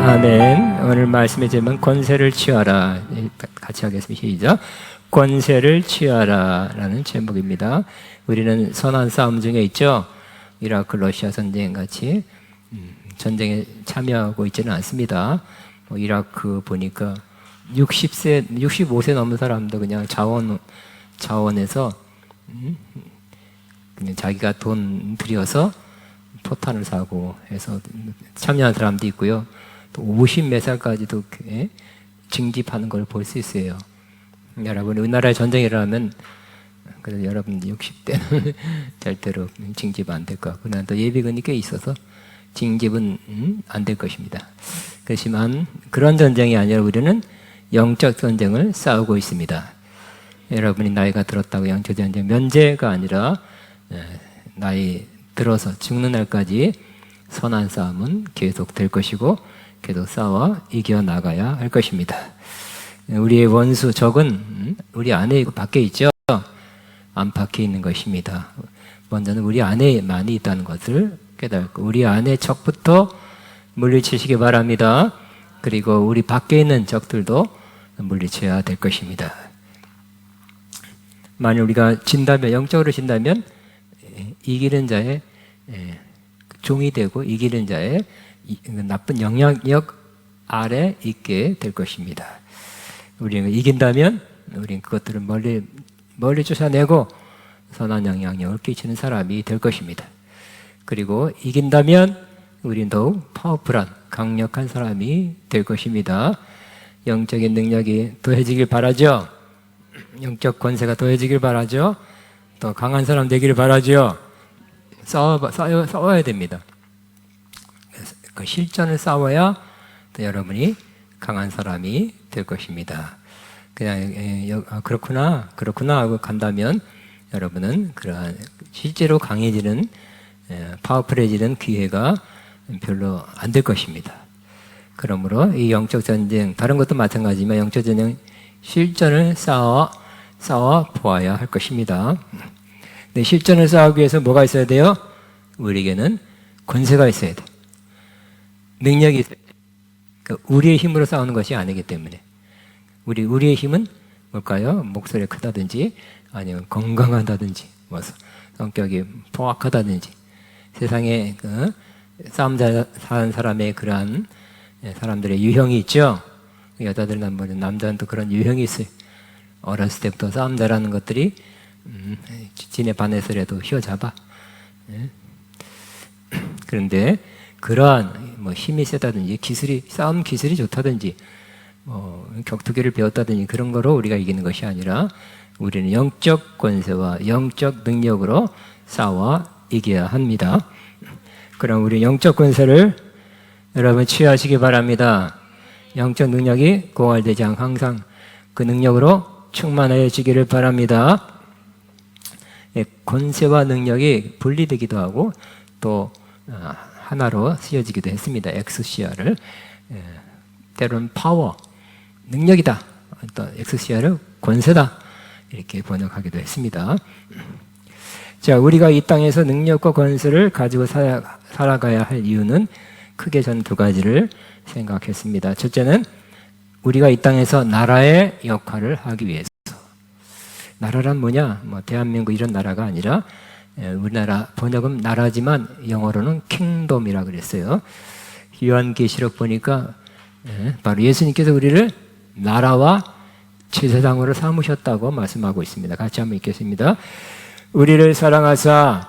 아멘. 오늘 말씀의 제목은 권세를 취하라. 같이 하겠습니다. 시작. 권세를 취하라 라는 제목입니다. 우리는 선한 싸움 중에 있죠. 이라크 러시아 전쟁 같이 전쟁에 참여하고 있지는 않습니다. 이라크 보니까 65세 넘은 사람도 그냥 자원에서 그냥 자기가 돈 들여서 포탄을 사고 해서 참여한 사람도 있고요. 또 50몇 살까지도 징집하는 걸 볼 수 있어요. 여러분, 우리나라에 전쟁이 일어나면 그래도 여러분 60대는 절대로 징집 안 될 것 같고, 난 또 예비군이 꽤 있어서 징집은 안 될 것입니다. 그렇지만 그런 전쟁이 아니라 우리는 영적 전쟁을 싸우고 있습니다. 여러분이 나이가 들었다고 영적 전쟁 면제가 아니라 나이 들어서 죽는 날까지 선한 싸움은 계속 될 것이고 계속 싸워 이겨나가야 할 것입니다. 우리의 원수 적은 우리 안에 밖에 있죠. 안팎에 있는 것입니다. 먼저는 우리 안에 많이 있다는 것을 깨닫고 우리 안에 적부터 물리치시기 바랍니다. 그리고 우리 밖에 있는 적들도 물리쳐야 될 것입니다. 만약 우리가 진다면, 영적으로 진다면 이기는 자의 종이 되고 이기는 자의 나쁜 영향력 아래 있게 될 것입니다. 우리가 이긴다면 우리는 그것들을 멀리 쫓아내고 선한 영향력을 끼치는 사람이 될 것입니다. 그리고 이긴다면 우리는 더욱 파워풀한 강력한 사람이 될 것입니다. 영적인 능력이 더해지길 바라죠. 영적 권세가 더해지길 바라죠. 더 강한 사람 되기를 바라죠. 싸워야 됩니다. 그 실전을 싸워야 또 여러분이 강한 사람이 될 것입니다. 그냥 그렇구나 하고 간다면 여러분은 그러한 실제로 강해지는 파워풀해지는 기회가 별로 안 될 것입니다. 그러므로 이 영적 전쟁, 다른 것도 마찬가지지만 영적 전쟁 실전을 싸워 보아야 할 것입니다. 네, 실전을 싸우기 위해서 뭐가 있어야 돼요? 우리에게는 권세가 있어야 돼. 능력이 있어야 돼. 그러니까 우리의 힘으로 싸우는 것이 아니기 때문에. 우리의 힘은 뭘까요? 목소리가 크다든지, 아니면 건강하다든지, 성격이 포악하다든지, 세상에 싸움 잘하는 사람의 그러한 사람들의 유형이 있죠. 여자들은 남자는 또 그런 유형이 있어요. 어렸을 때부터 싸움 잘하는 것들이 지네 반에서라도 휘어잡아. 그런데 그러한 힘이 세다든지 싸움 기술이 좋다든지 격투기를 배웠다든지 그런 거로 우리가 이기는 것이 아니라 우리는 영적 권세와 영적 능력으로 싸워 이겨야 합니다. 그럼 우리 영적 권세를 여러분 취하시기 바랍니다. 영적 능력이 고갈되지 않고 항상 그 능력으로 충만해지기를 바랍니다. 권세와 능력이 분리되기도 하고 또 하나로 쓰여지기도 했습니다. 엑스시아를 때로는 파워, 능력이다. 또 엑스시아를 권세다. 이렇게 번역하기도 했습니다. 자, 우리가 이 땅에서 능력과 권세를 가지고 살아가야 할 이유는 크게 저는 두 가지를 생각했습니다. 첫째는 우리가 이 땅에서 나라의 역할을 하기 위해서. 나라란 뭐냐? 대한민국 이런 나라가 아니라 우리나라 번역은 나라지만 영어로는 킹덤이라 그랬어요. 요한계시록 보니까 바로 예수님께서 우리를 나라와 제사장으로 삼으셨다고 말씀하고 있습니다. 같이 한번 읽겠습니다. 우리를 사랑하사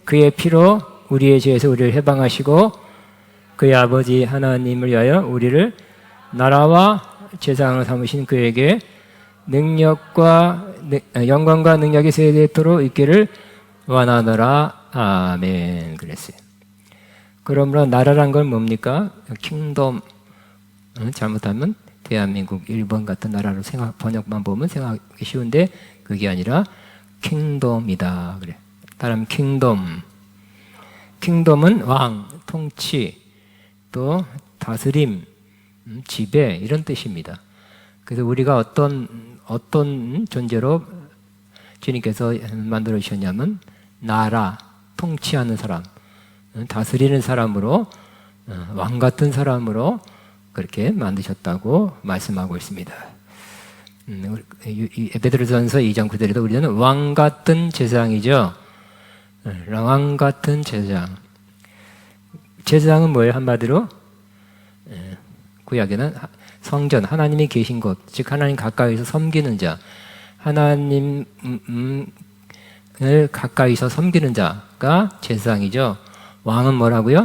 그의 피로 우리의 죄에서 우리를 해방하시고 그의 아버지 하나님을 위하여 우리를 나라와 제사장으로 삼으신 그에게 영광과 능력이 세대토록 있기를 원하노라. 아멘. 그랬어요. 그러므로 나라란 건 뭡니까? 킹덤. 잘못하면 대한민국, 일본 같은 나라로 번역만 보면 생각하기 쉬운데 그게 아니라 킹덤이다. 그래. 다른 킹덤. 킹덤은 왕, 통치, 또 다스림, 지배 이런 뜻입니다. 그래서 우리가 어떤 존재로 주님께서 만들어 주셨냐면 나라, 통치하는 사람, 다스리는 사람으로 왕 같은 사람으로 그렇게 만드셨다고 말씀하고 있습니다. 베드로전서 2장 9절에도 우리는 왕 같은 제사장이죠. 왕 같은 제사장. 제사장은 뭐예요? 한마디로 구약에는 성전, 하나님이 계신 곳, 즉 하나님 가까이서 섬기는 자, 하나님을 가까이서 섬기는 자가 제사장이죠. 왕은 뭐라고요?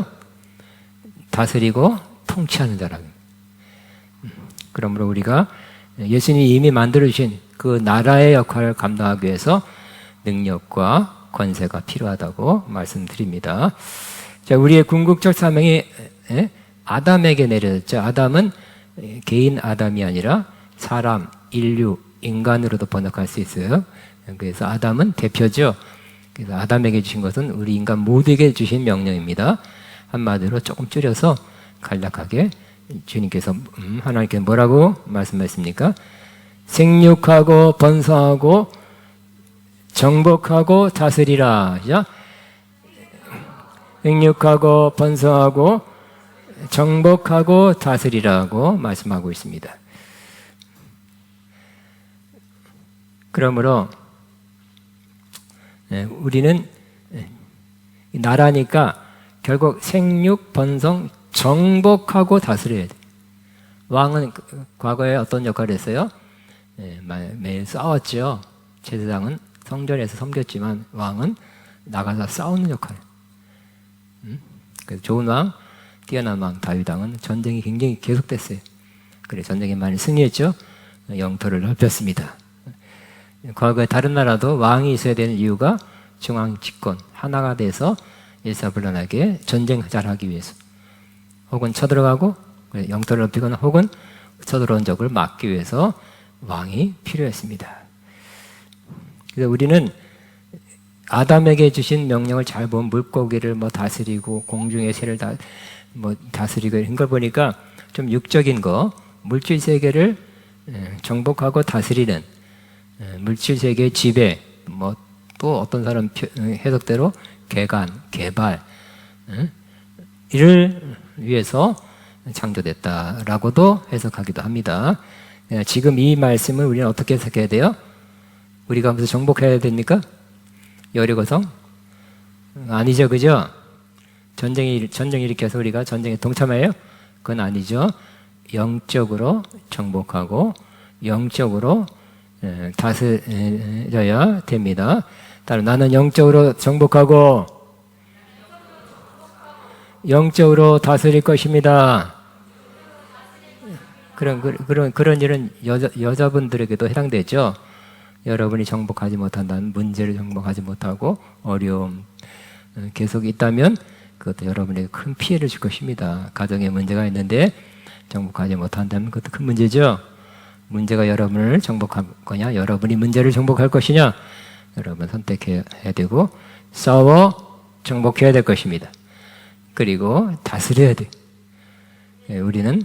다스리고 통치하는 자라고. 그러므로 우리가 예수님이 이미 만들어주신 그 나라의 역할을 감당하기 위해서 능력과 권세가 필요하다고 말씀드립니다. 자, 우리의 궁극적 사명이 아담에게 내려졌죠. 아담은 개인 아담이 아니라 사람, 인류, 인간으로도 번역할 수 있어요. 그래서 아담은 대표죠. 그래서 아담에게 주신 것은 우리 인간 모두에게 주신 명령입니다. 한마디로 조금 줄여서 간략하게 주님께서 하나님께 뭐라고 말씀하십니까? 생육하고 번성하고 정복하고 다스리라. 생육하고 번성하고 정복하고 다스리라고 말씀하고 있습니다. 그러므로 우리는 나라니까 결국 생육, 번성, 정복하고 다스려야 돼. 왕은 과거에 어떤 역할을 했어요? 매일 싸웠죠. 제사장은 성전에서 섬겼지만 왕은 나가서 싸우는 역할. 그래서 좋은 왕, 뛰어난 왕 다윗 왕은 전쟁이 굉장히 계속됐어요. 그래서 전쟁에 많이 승리했죠. 영토를 넓혔습니다. 과거에 다른 나라도 왕이 있어야 되는 이유가 중앙 집권 하나가 돼서 일사불란하게 전쟁 잘하기 위해서, 혹은 쳐들어가고 영토를 넓히거나 혹은 쳐들어온 적을 막기 위해서 왕이 필요했습니다. 그래서 우리는 아담에게 주신 명령을 잘 보면 물고기를 다스리고 공중의 새를 다스리고 이런 걸 보니까 좀 육적인 거, 물질 세계를 정복하고 다스리는 물질 세계의 지배, 또 어떤 사람 해석대로 개간, 개발, 이를 위해서 창조됐다라고도 해석하기도 합니다. 지금 이 말씀을 우리는 어떻게 해석해야 돼요? 우리가 무슨 정복해야 됩니까? 여리고성? 아니죠, 그죠? 전쟁 일으켜서 우리가 전쟁에 동참해요? 그건 아니죠. 영적으로 정복하고 영적으로 다스려야 됩니다. 따라 나는 영적으로 정복하고 영적으로 다스릴 것입니다. 그런 일은 여자분들에게도 해당되죠. 여러분이 정복하지 못한다는 문제를 정복하지 못하고 어려움 계속 있다면 그것도 여러분에게 큰 피해를 줄 것입니다. 가정에 문제가 있는데 정복하지 못한다면 그것도 큰 문제죠. 문제가 여러분을 정복할 거냐, 여러분이 문제를 정복할 것이냐, 여러분 선택해야 되고 싸워 정복해야 될 것입니다. 그리고 다스려야 돼. 우리는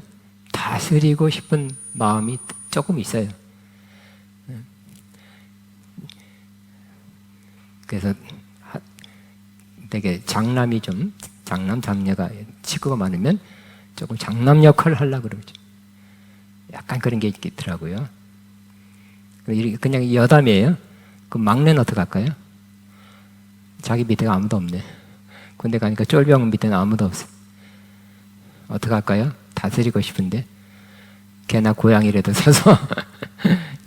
다스리고 싶은 마음이 조금 있어요. 그래서 되게 장남 장녀가 식구가 많으면 조금 장남 역할을 하려고 그러죠. 약간 그런 게 있더라고요. 그냥 여담이에요. 그럼 막내는 어떻게 할까요? 자기 밑에가 아무도 없네. 군대 가니까 쫄병 밑에는 아무도 없어. 어떻게 할까요? 다스리고 싶은데 개나 고양이라도 사서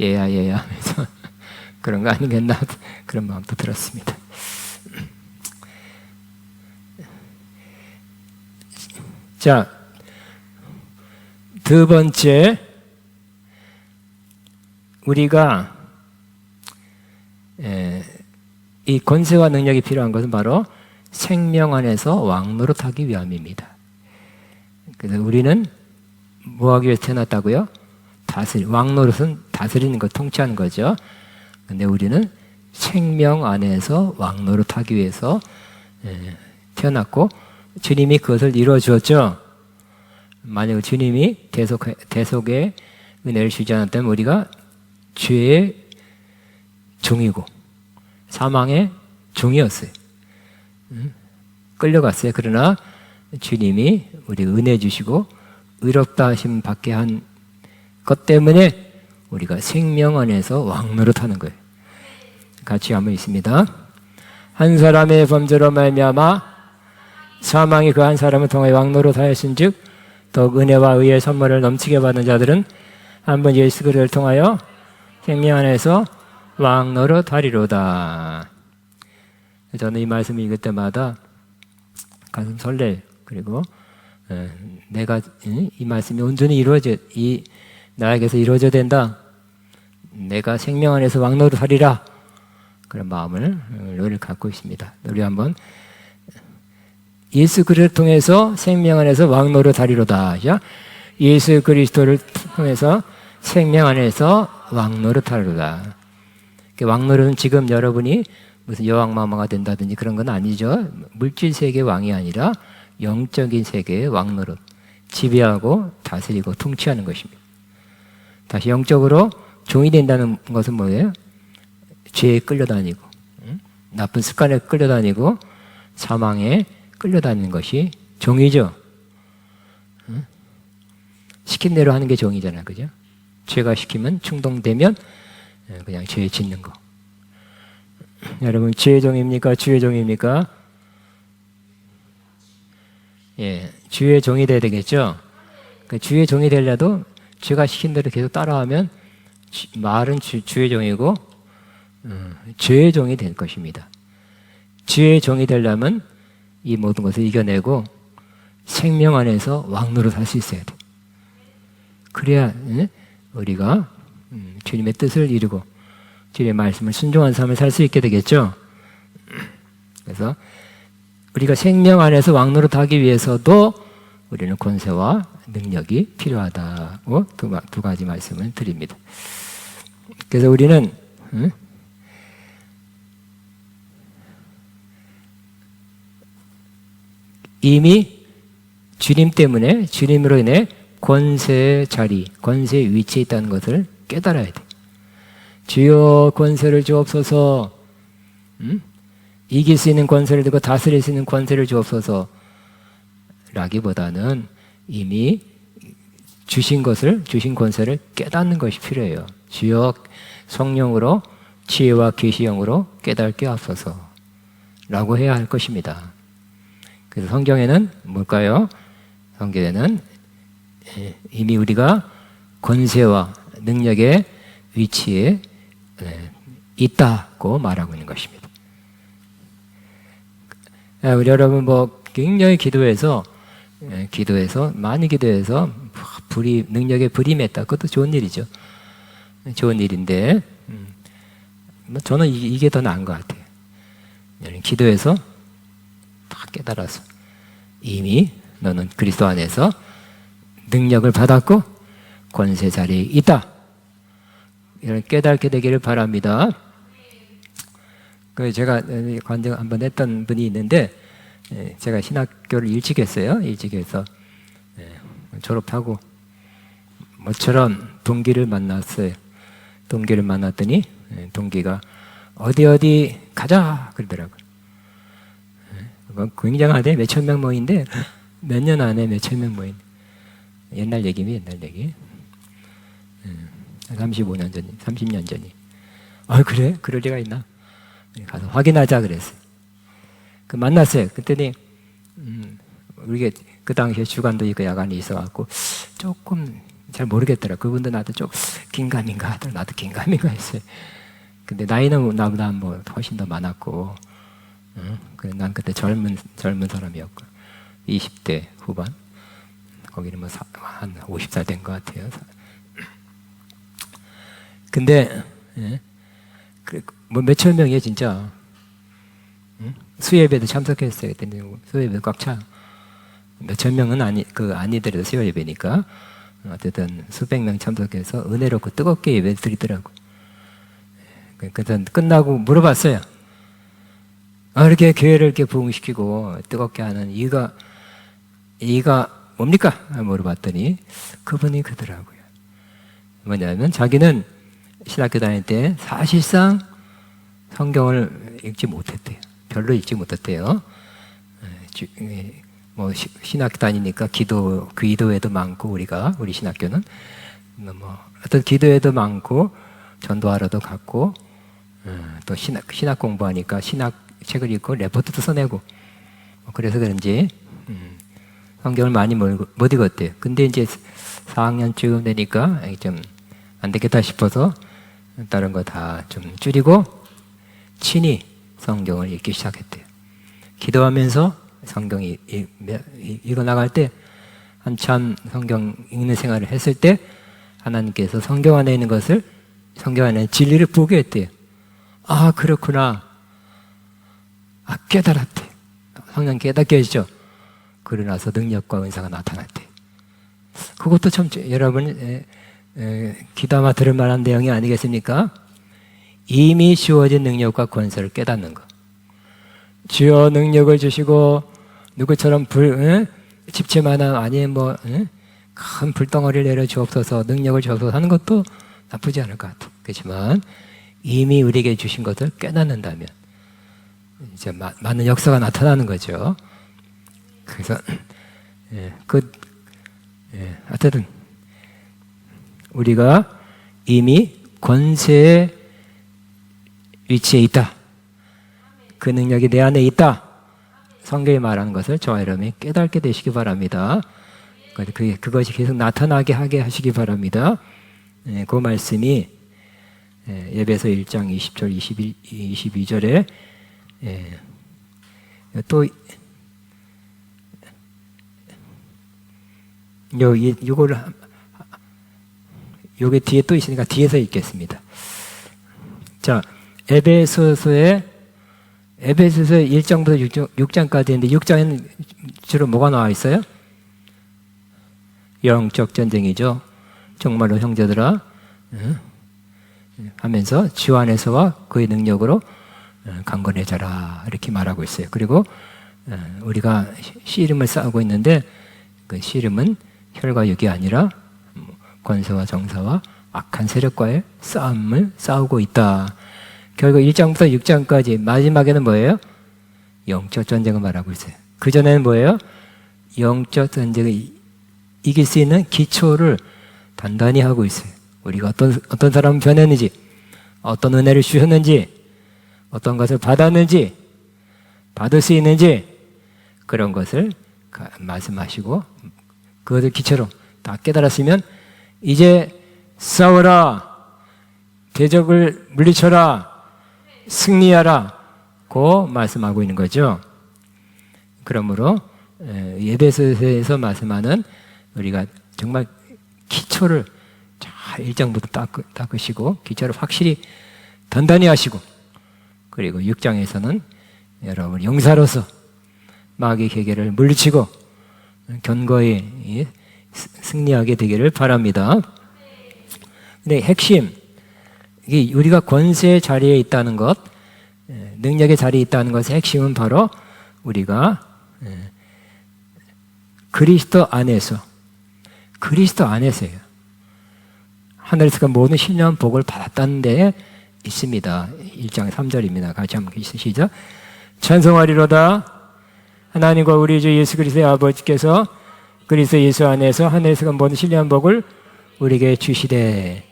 얘야 하면서 그런 거 아니겠나 그런 마음도 들었습니다. 자, 두 번째, 우리가 이 권세와 능력이 필요한 것은 바로 생명 안에서 왕노릇하기 위함입니다. 그래서 우리는 뭐 하기 위해서 태어났다고요? 왕노릇은 다스리는 것, 통치하는 거죠. 근데 우리는 생명 안에서 왕노릇하기 위해서 태어났고 주님이 그것을 이루어 주었죠. 만약 주님이 대속의 은혜를 주지 않았다면 우리가 죄의 종이고 사망의 종이었어요. 끌려갔어요. 그러나 주님이 우리 은혜 주시고 의롭다 하심 받게 한 것 때문에 우리가 생명 안에서 왕노릇하는 거예요. 같이 한번 있습니다. 한 사람의 범죄로 말미암아 사망이 그 한 사람을 통해 왕노릇하였은즉 더욱 은혜와 의의 선물을 넘치게 받은 자들은 한 번 예수 그리스도를 통하여 생명 안에서 왕노릇하리로다. 저는 이 말씀을 읽을 때마다 가슴 설레요. 그리고 내가 이 말씀이 온전히 나에게서 이루어져야 된다. 내가 생명 안에서 왕노릇하리라. 그런 마음을 늘 갖고 있습니다. 우리 한번 예수 그리스도를 통해서 생명 안에서 왕노릇하리로다. 예수 그리스도를 통해서 생명 안에서 왕노릇하리로다. 왕노릇은 지금 여러분이 무슨 여왕마마가 된다든지 그런 건 아니죠. 물질 세계의 왕이 아니라 영적인 세계의 왕노릇, 지배하고 다스리고 통치하는 것입니다. 다시 영적으로 종이 된다는 것은 뭐예요? 죄에 끌려다니고 나쁜 습관에 끌려다니고 사망에 끌려다니는 것이 종이죠. 시킨 대로 하는 게 종이잖아요. 그죠? 죄가 시키면 충동되면 그냥 죄 짓는 거. 여러분 죄의 종입니까? 주의 종입니까? 예, 주의 종이 돼야 되겠죠? 그 주의 종이 되려도 죄가 시킨 대로 계속 따라하면 말은 주의 종이고 죄의 종이 될 것입니다. 주의 종이 되려면 이 모든 것을 이겨내고 생명 안에서 왕노릇 할 수 있어야 돼. 그래야 우리가 주님의 뜻을 이루고 주님의 말씀을 순종한 삶을 살 수 있게 되겠죠. 그래서 우리가 생명 안에서 왕노릇하기 위해서도 우리는 권세와 능력이 필요하다고 두 가지 말씀을 드립니다. 그래서 우리는 이미 주님 때문에 주님으로 인해 권세의 자리, 권세의 위치에 있다는 것을 깨달아야 돼. 주여 권세를 주옵소서. 이길 수 있는 권세를 두고 다스릴 수 있는 권세를 주옵소서 라기보다는 이미 주신 권세를 깨닫는 것이 필요해요. 주여 성령으로 지혜와 계시형으로 깨닫게 하소서 라고 해야 할 것입니다. 그래서 성경에는 뭘까요? 성경에는 이미 우리가 권세와 능력의 위치에 있다고 말하고 있는 것입니다. 우리 여러분 굉장히 많이 기도해서 능력에 불이 맺다. 그것도 좋은 일이죠. 좋은 일인데 저는 이게 더 나은 것 같아요. 기도해서 다 깨달아서 이미 너는 그리스도 안에서 능력을 받았고 권세 자리에 있다. 이런 깨닫게 되기를 바랍니다. 제가 관정 한번 했던 분이 있는데 제가 신학교를 일찍 했어요. 일찍 해서 졸업하고 모처럼 동기를 만났어요. 동기를 만났더니 동기가 어디 가자 그러더라고요. 굉장하대. 몇천 명 모인데 몇 년 안에 몇천 명 모인. 옛날 얘기. 35년 전이, 30년 전이. 그래? 그럴 리가 있나? 가서 확인하자 그랬어요. 만났어요. 그랬더니 우리가 그 당시에 주간도 있고 야간이 있어갖고 조금 잘 모르겠더라. 그분도 나도 좀 긴가민가 하더라. 나도 긴가민가 했어요. 근데 나이는 나보다 훨씬 더 많았고, 난 그때 젊은 사람이었고, 20대 후반. 거기는 한 50살 된 것 같아요. 근데 몇천 명이에요 진짜. 수예배도 참석했어요. 그때 수예배 꽉 차. 몇천 명은 아니더라도 수예배니까 어쨌든 수백 명 참석해서 은혜롭고 뜨겁게 예배 드리더라고. 그래서 끝나고 물어봤어요. 이렇게 교회를 이렇게 부흥시키고 뜨겁게 하는 이유가 뭡니까? 물어봤더니 그분이 그러더라고요. 뭐냐면 자기는 신학교 다닐 때 사실상 성경을 읽지 못했대요. 별로 읽지 못했대요. 뭐 신학교 다니니까 기도회도 많고 우리 신학교는 뭐 어떤 기도회도 많고 전도하러도 갔고 또 신학 공부하니까 신학 책을 읽고 레포트도 써내고 그래서 그런지 성경을 많이 못 읽었대요. 근데 이제 4학년쯤 되니까 좀 안 되겠다 싶어서 다른 거 다 좀 줄이고 친히 성경을 읽기 시작했대요. 기도하면서 성경 읽어 나갈 때 한참 성경 읽는 생활을 했을 때 하나님께서 성경 안에 있는 것을 성경 안에 진리를 보게 했대요. 아 그렇구나. 아 깨달았대. 성령 깨닫게 해주죠. 그러고 나서 능력과 은사가 나타났대. 그것도 참 여러분 귀담아 들을 만한 내용이 아니겠습니까? 이미 주어진 능력과 권세를 깨닫는 것. 주여 능력을 주시고 누구처럼 집채만한 아니면 큰 불덩어리를 내려 주옵소서 능력을 주옵소서 하는 것도 나쁘지 않을 것 같아요. 그렇지만 이미 우리에게 주신 것을 깨닫는다면 이제 많은 역사가 나타나는 거죠. 그래서 하여튼 우리가 이미 권세의 위치에 있다. 그 능력이 내 안에 있다. 성경이 말하는 것을 저와 여러분이 깨닫게 되시기 바랍니다. 그것이 계속 나타나게 하게 하시기 바랍니다. 그 말씀이 에베소 1장 20절 22절에 또 요게 뒤에 또 있으니까 뒤에서 읽겠습니다. 자, 에베소서의 1장부터 6장까지 있는데 6장에는 주로 뭐가 나와 있어요? 영적 전쟁이죠. 정말로 형제들아 하면서 주 안에서와 그의 능력으로 강건해져라 이렇게 말하고 있어요. 그리고 우리가 씨름을 싸우고 있는데 그 씨름은 혈과 육이 아니라 권세와 정사와 악한 세력과의 싸움을 싸우고 있다. 결국 1장부터 6장까지 마지막에는 뭐예요? 영적 전쟁을 말하고 있어요. 그 전에는 뭐예요? 영적 전쟁을 이길 수 있는 기초를 단단히 하고 있어요. 우리가 어떤 사람은 변했는지, 어떤 은혜를 주셨는지, 어떤 것을 받았는지, 받을 수 있는지 그런 것을 말씀하시고 그것을 기초로 다 깨달았으면 이제 싸워라, 대적을 물리쳐라, 승리하라 고 말씀하고 있는 거죠. 그러므로 에베소서에서 말씀하는 우리가 정말 기초를 잘 1장부터 닦으시고 기초를 확실히 단단히 하시고 그리고 6장에서는 여러분 용사로서 마귀의 계계를 물리치고 견고히 승리하게 되기를 바랍니다. 근데 핵심 이게 우리가 권세의 자리에 있다는 것, 능력의 자리에 있다는 것의 핵심은 바로 우리가 그리스도 안에서예요. 하늘에서 모든 신령한 복을 받았다는 데에 있습니다. 1장 3절입니다. 같이 한번 시작. 찬송하리로다. 하나님과 우리 주 예수 그리스도의 아버지께서 그리스도 예수 안에서 하늘에서 모든 신령한 복을 우리에게 주시되,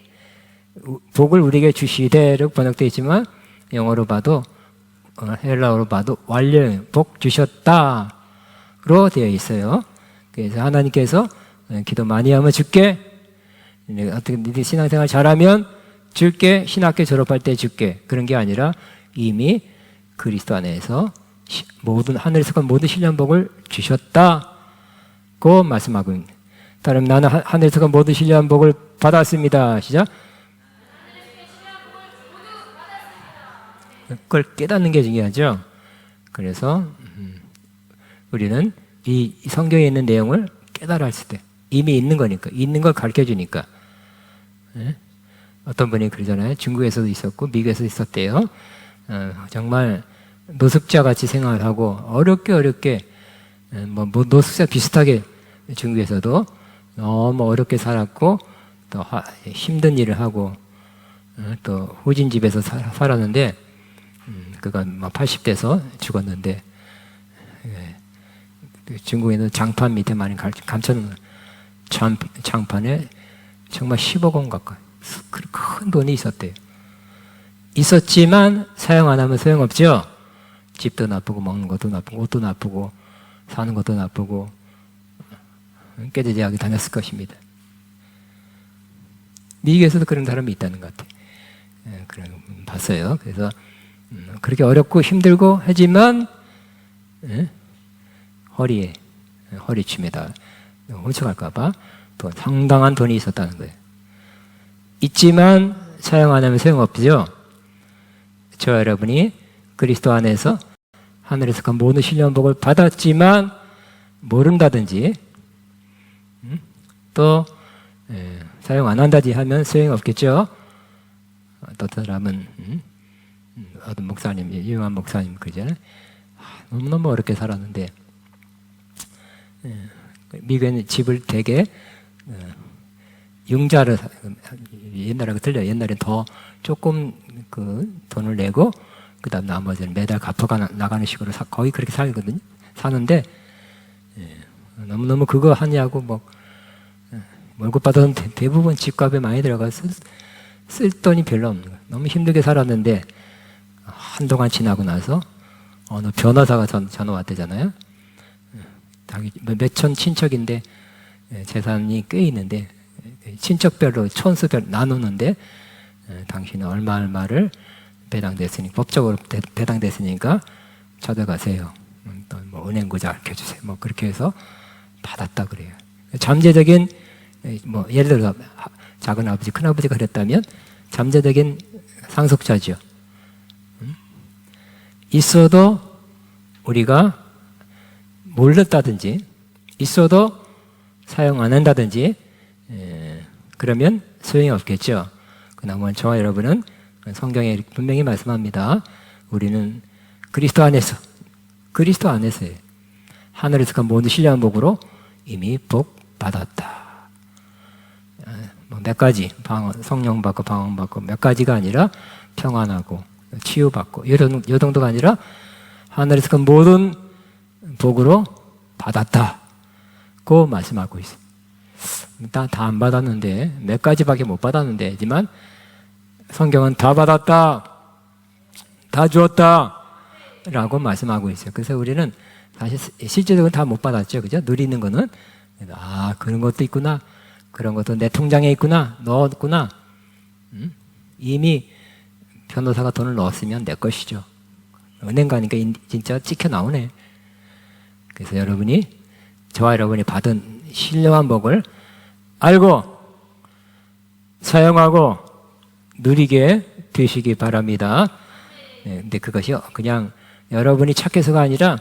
복을 우리에게 주시되라고 번역되어 있지만 영어로 봐도 헬라어로 봐도 완료 복 주셨다로 되어 있어요. 그래서 하나님께서 기도 많이 하면 줄게, 어떻게 네 신앙생활 잘하면 줄게, 신학교 졸업할 때 줄게, 그런 게 아니라 이미 그리스도 안에서 모든 하늘에서 모든 신령한 복을 주셨다고 말씀하고 있습니다. 다른 나는 하늘에서 모든 신령한 복을 받았습니다. 시작. 그걸 깨닫는 게 중요하죠. 그래서 우리는 이 성경에 있는 내용을 깨달았을 때 이미 있는 거니까, 있는 걸 가르쳐 주니까. 어떤 분이 그러잖아요. 중국에서도 있었고 미국에서도 있었대요. 정말 노숙자 같이 생활을 하고 어렵게 뭐 노숙자 비슷하게 중국에서도 너무 어렵게 살았고 또 힘든 일을 하고 또 후진 집에서 살았는데 그가 80대서 죽었는데 중국에는 장판 밑에 많이 감춰놓은 장판에 정말 10억 원 가까이 큰 돈이 있었대요. 있었지만 사용 안 하면 소용없죠. 집도 나쁘고 먹는 것도 나쁘고 옷도 나쁘고 사는 것도 나쁘고 깨지지하게 다녔을 것입니다. 미국에서도 그런 사람이 있다는 것 같아요. 그런 봤어요. 그래서 그렇게 어렵고 힘들고 하지만 허리춤에다 훔쳐갈까봐 또 상당한 돈이 있었다는 거예요. 있지만 사용 안 하면 소용없죠. 저와 여러분이 그리스도 안에서 하늘에서 그 모든 신령한 복을 받았지만 모른다든지 또 사용 안 한다지 하면 소용이 없겠죠. 어떤 사람은 어떤 목사님, 유명한 목사님 그잖아요. 너무너무 어렵게 살았는데 미국에는 집을 되게 융자를 옛날하고 틀려요. 옛날엔 더 조금 그 돈을 내고 그다음 나머지는 매달 갚아가 나가는 식으로 거의 그렇게 살거든요. 사는데 너무너무 그거 하냐고 뭐 월급 받아서 대부분 집값에 많이 들어가서 쓸 돈이 별로 없는 거예요. 너무 힘들게 살았는데 한동안 지나고 나서 어느 변호사가 전화 왔대잖아요. 몇천 친척인데 재산이 꽤 있는데 친척별로 천수별 나누는데 당신은 얼마를 배당됐으니까 법적으로 배당됐으니까 찾아가세요. 또 뭐 은행구자 알려주세요. 뭐 그렇게 해서 받았다 그래요. 잠재적인 뭐 예를 들어서 작은 아버지, 큰 아버지가 그랬다면 잠재적인 상속자죠. 있어도 우리가 몰랐다든지 있어도 사용 안 한다든지 그러면 소용이 없겠죠. 그나마 저와 여러분은 성경에 분명히 말씀합니다. 우리는 그리스도 안에서의 하늘에서 그 모든 신령한 복으로 이미 복 받았다. 몇 가지 성령 받고 방언 받고 몇 가지가 아니라 평안하고 치유받고 이 정도가 아니라 하늘에서 그 모든 복으로 받았다고 말씀하고 있어요. 다 안 받았는데 몇 가지밖에 못 받았는데 하지만 성경은 다 받았다, 다 주었다 라고 말씀하고 있어요. 그래서 우리는 사실 실제적으로 다 못 받았죠. 그죠? 누리는 거는 그런 것도 있구나, 그런 것도 내 통장에 있구나, 넣었구나. 이미 변호사가 돈을 넣었으면 내 것이죠. 은행 가니까 진짜 찍혀 나오네. 그래서 저와 여러분이 받은 신령한 복을 알고 사용하고 누리게 되시기 바랍니다. 근데 그것이 그냥 여러분이 착해서가 아니라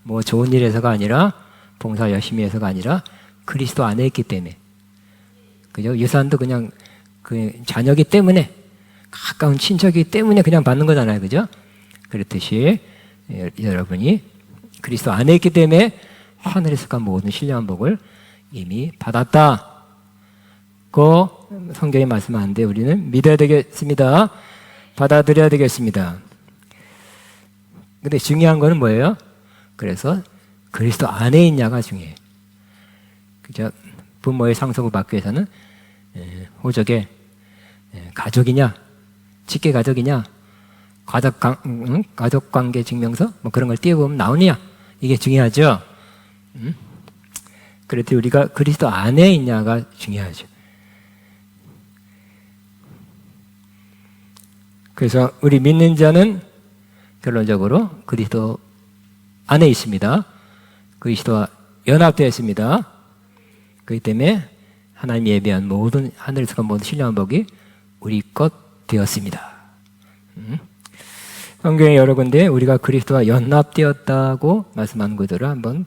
뭐 좋은 일에서가 아니라 봉사 열심히 해서가 아니라 그리스도 안에 있기 때문에, 그죠? 유산도 그냥 그 자녀기 때문에, 가까운 친척이기 때문에 그냥 받는 거잖아요. 그죠? 그렇듯이 여러분이 그리스도 안에 있기 때문에 하늘에서 간 모든 신령한 복을 이미 받았다고 성경이 말씀하는데 우리는 믿어야 되겠습니다. 받아들여야 되겠습니다. 근데 중요한 거는 뭐예요? 그래서 그리스도 안에 있냐가 중요해요. 그죠? 부모의 상속을 받기 위해서는 호적에 가족이냐, 직계 가족이냐, 가족관계 증명서 뭐 그런 걸 띄워보면 나오느냐, 이게 중요하죠. 그래도 우리가 그리스도 안에 있냐가 중요하죠. 그래서 우리 믿는 자는 결론적으로 그리스도 안에 있습니다. 그리스도와 연합되어 있습니다. 그렇기 때문에 하나님이 예비한 모든 하늘에서 간 모든 신령한 복이 우리 것 되었습니다. 성경에 여러 군데 우리가 그리스도와 연합되었다고 말씀하는 것들을 한번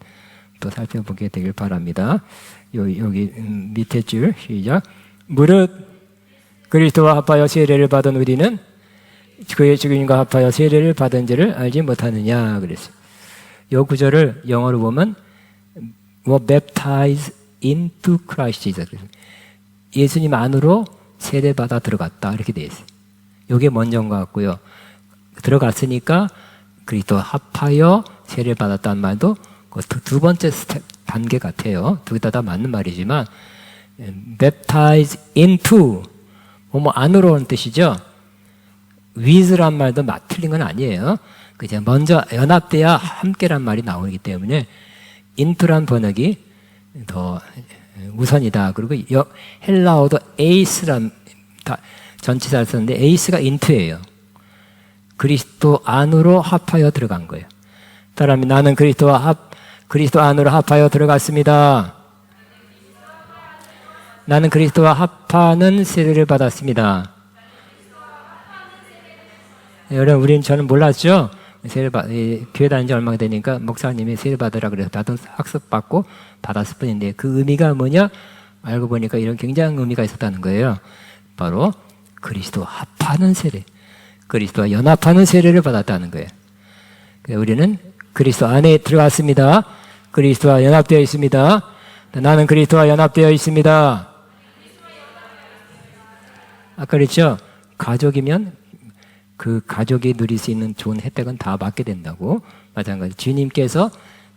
또 살펴보게 되길 바랍니다. 여기 밑에 줄 시작. 무릇 그리스도와 합하여 세례를 받은 우리는 그의 죽음과 합하여 세례를 받은 줄을 알지 못하느냐 그랬어요. 이 구절을 영어로 보면 were baptized into Christ Jesus. 예수님 안으로 세례받아 들어갔다 이렇게 되어 있어요. 이게 먼저인 것 같고요. 들어갔으니까 그리스도 합하여 세례받았다는 말도 두 번째 스텝 단계 같아요. 두 개 다 맞는 말이지만 baptize into 뭐 안으로는 뜻이죠. with란 말도 틀린 건 아니에요. 그냥 먼저 연합돼야 함께란 말이 나오기 때문에 into란 번역이 더 우선이다. 그리고 헬라어도 에이스란 전치사를 썼는데 에이스가 into예요. 그리스도 안으로 합하여 들어간 거예요. 사람이 나는 그리스도 안으로 합하여 들어갔습니다. 나는 그리스도와 합하는 세례를 받았습니다. 여러분, 저는 몰랐죠? 교회 다닌 지 얼마나 되니까 목사님이 세례 받으라 그래서 학습받고 받았을 뿐인데 그 의미가 뭐냐? 알고 보니까 이런 굉장한 의미가 있었다는 거예요. 바로 그리스도와 합하는 세례, 그리스도와 연합하는 세례를 받았다는 거예요. 우리는 그리스도 안에 들어갔습니다. 그리스도와 연합되어 있습니다. 나는 그리스도와 연합되어 있습니다. 아까 그랬죠? 가족이면 그 가족이 누릴 수 있는 좋은 혜택은 다 받게 된다고. 마찬가지 주님께서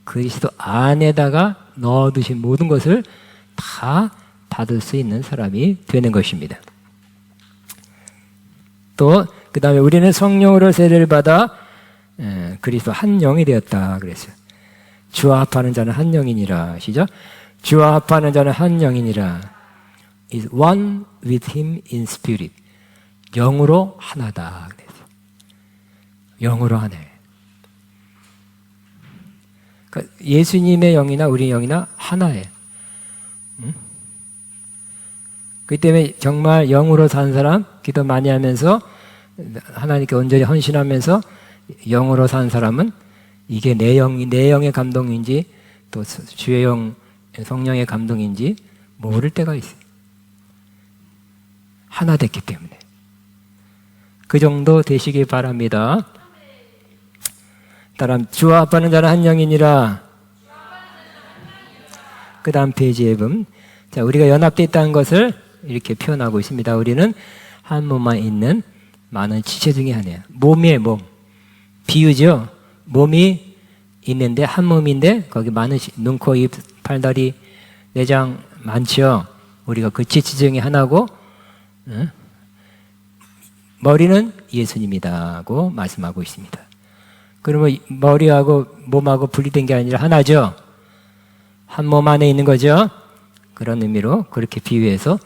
그리스도 안에다가 넣어두신 모든 것을 다 받을 수 있는 사람이 되는 것입니다. 또 그 다음에 우리는 성령으로 세례를 받아 그리스도 한 영이 되었다 그랬어요. 주와 합하는 자는 한 영이니라. 시작. 주와 합하는 자는 한 영이니라. is one with him in spirit. 영으로 하나다. 영으로 하네. 그러니까 예수님의 영이나 우리 영이나 하나예요. 그렇기 때문에 정말 영으로 사는 사람, 기도 많이 하면서 하나님께 온전히 헌신하면서 영으로 사는 사람은 이게 내 영의 감동인지 또 주의 영, 성령의 감동인지 모를 때가 있어요. 하나 됐기 때문에. 그 정도 되시기 바랍니다. 다음 주와 합하는 자는 한 영이니라. 그 다음 페이지에 보면 자, 우리가 연합되어 있다는 것을 이렇게 표현하고 있습니다. 우리는 한 몸만 있는 많은 지체 중에 하나예요. 몸이에요, 몸. 비유죠. 몸이 있는데 한 몸인데 거기 많은 눈, 코, 입, 팔, 다리, 내장 많죠. 우리가 그 지체 중에 하나고 머리는 예수님이다고 말씀하고 있습니다. 그러면 머리하고 몸하고 분리된 게 아니라 하나죠. 한 몸 안에 있는 거죠. 그런 의미로 그렇게 비유해서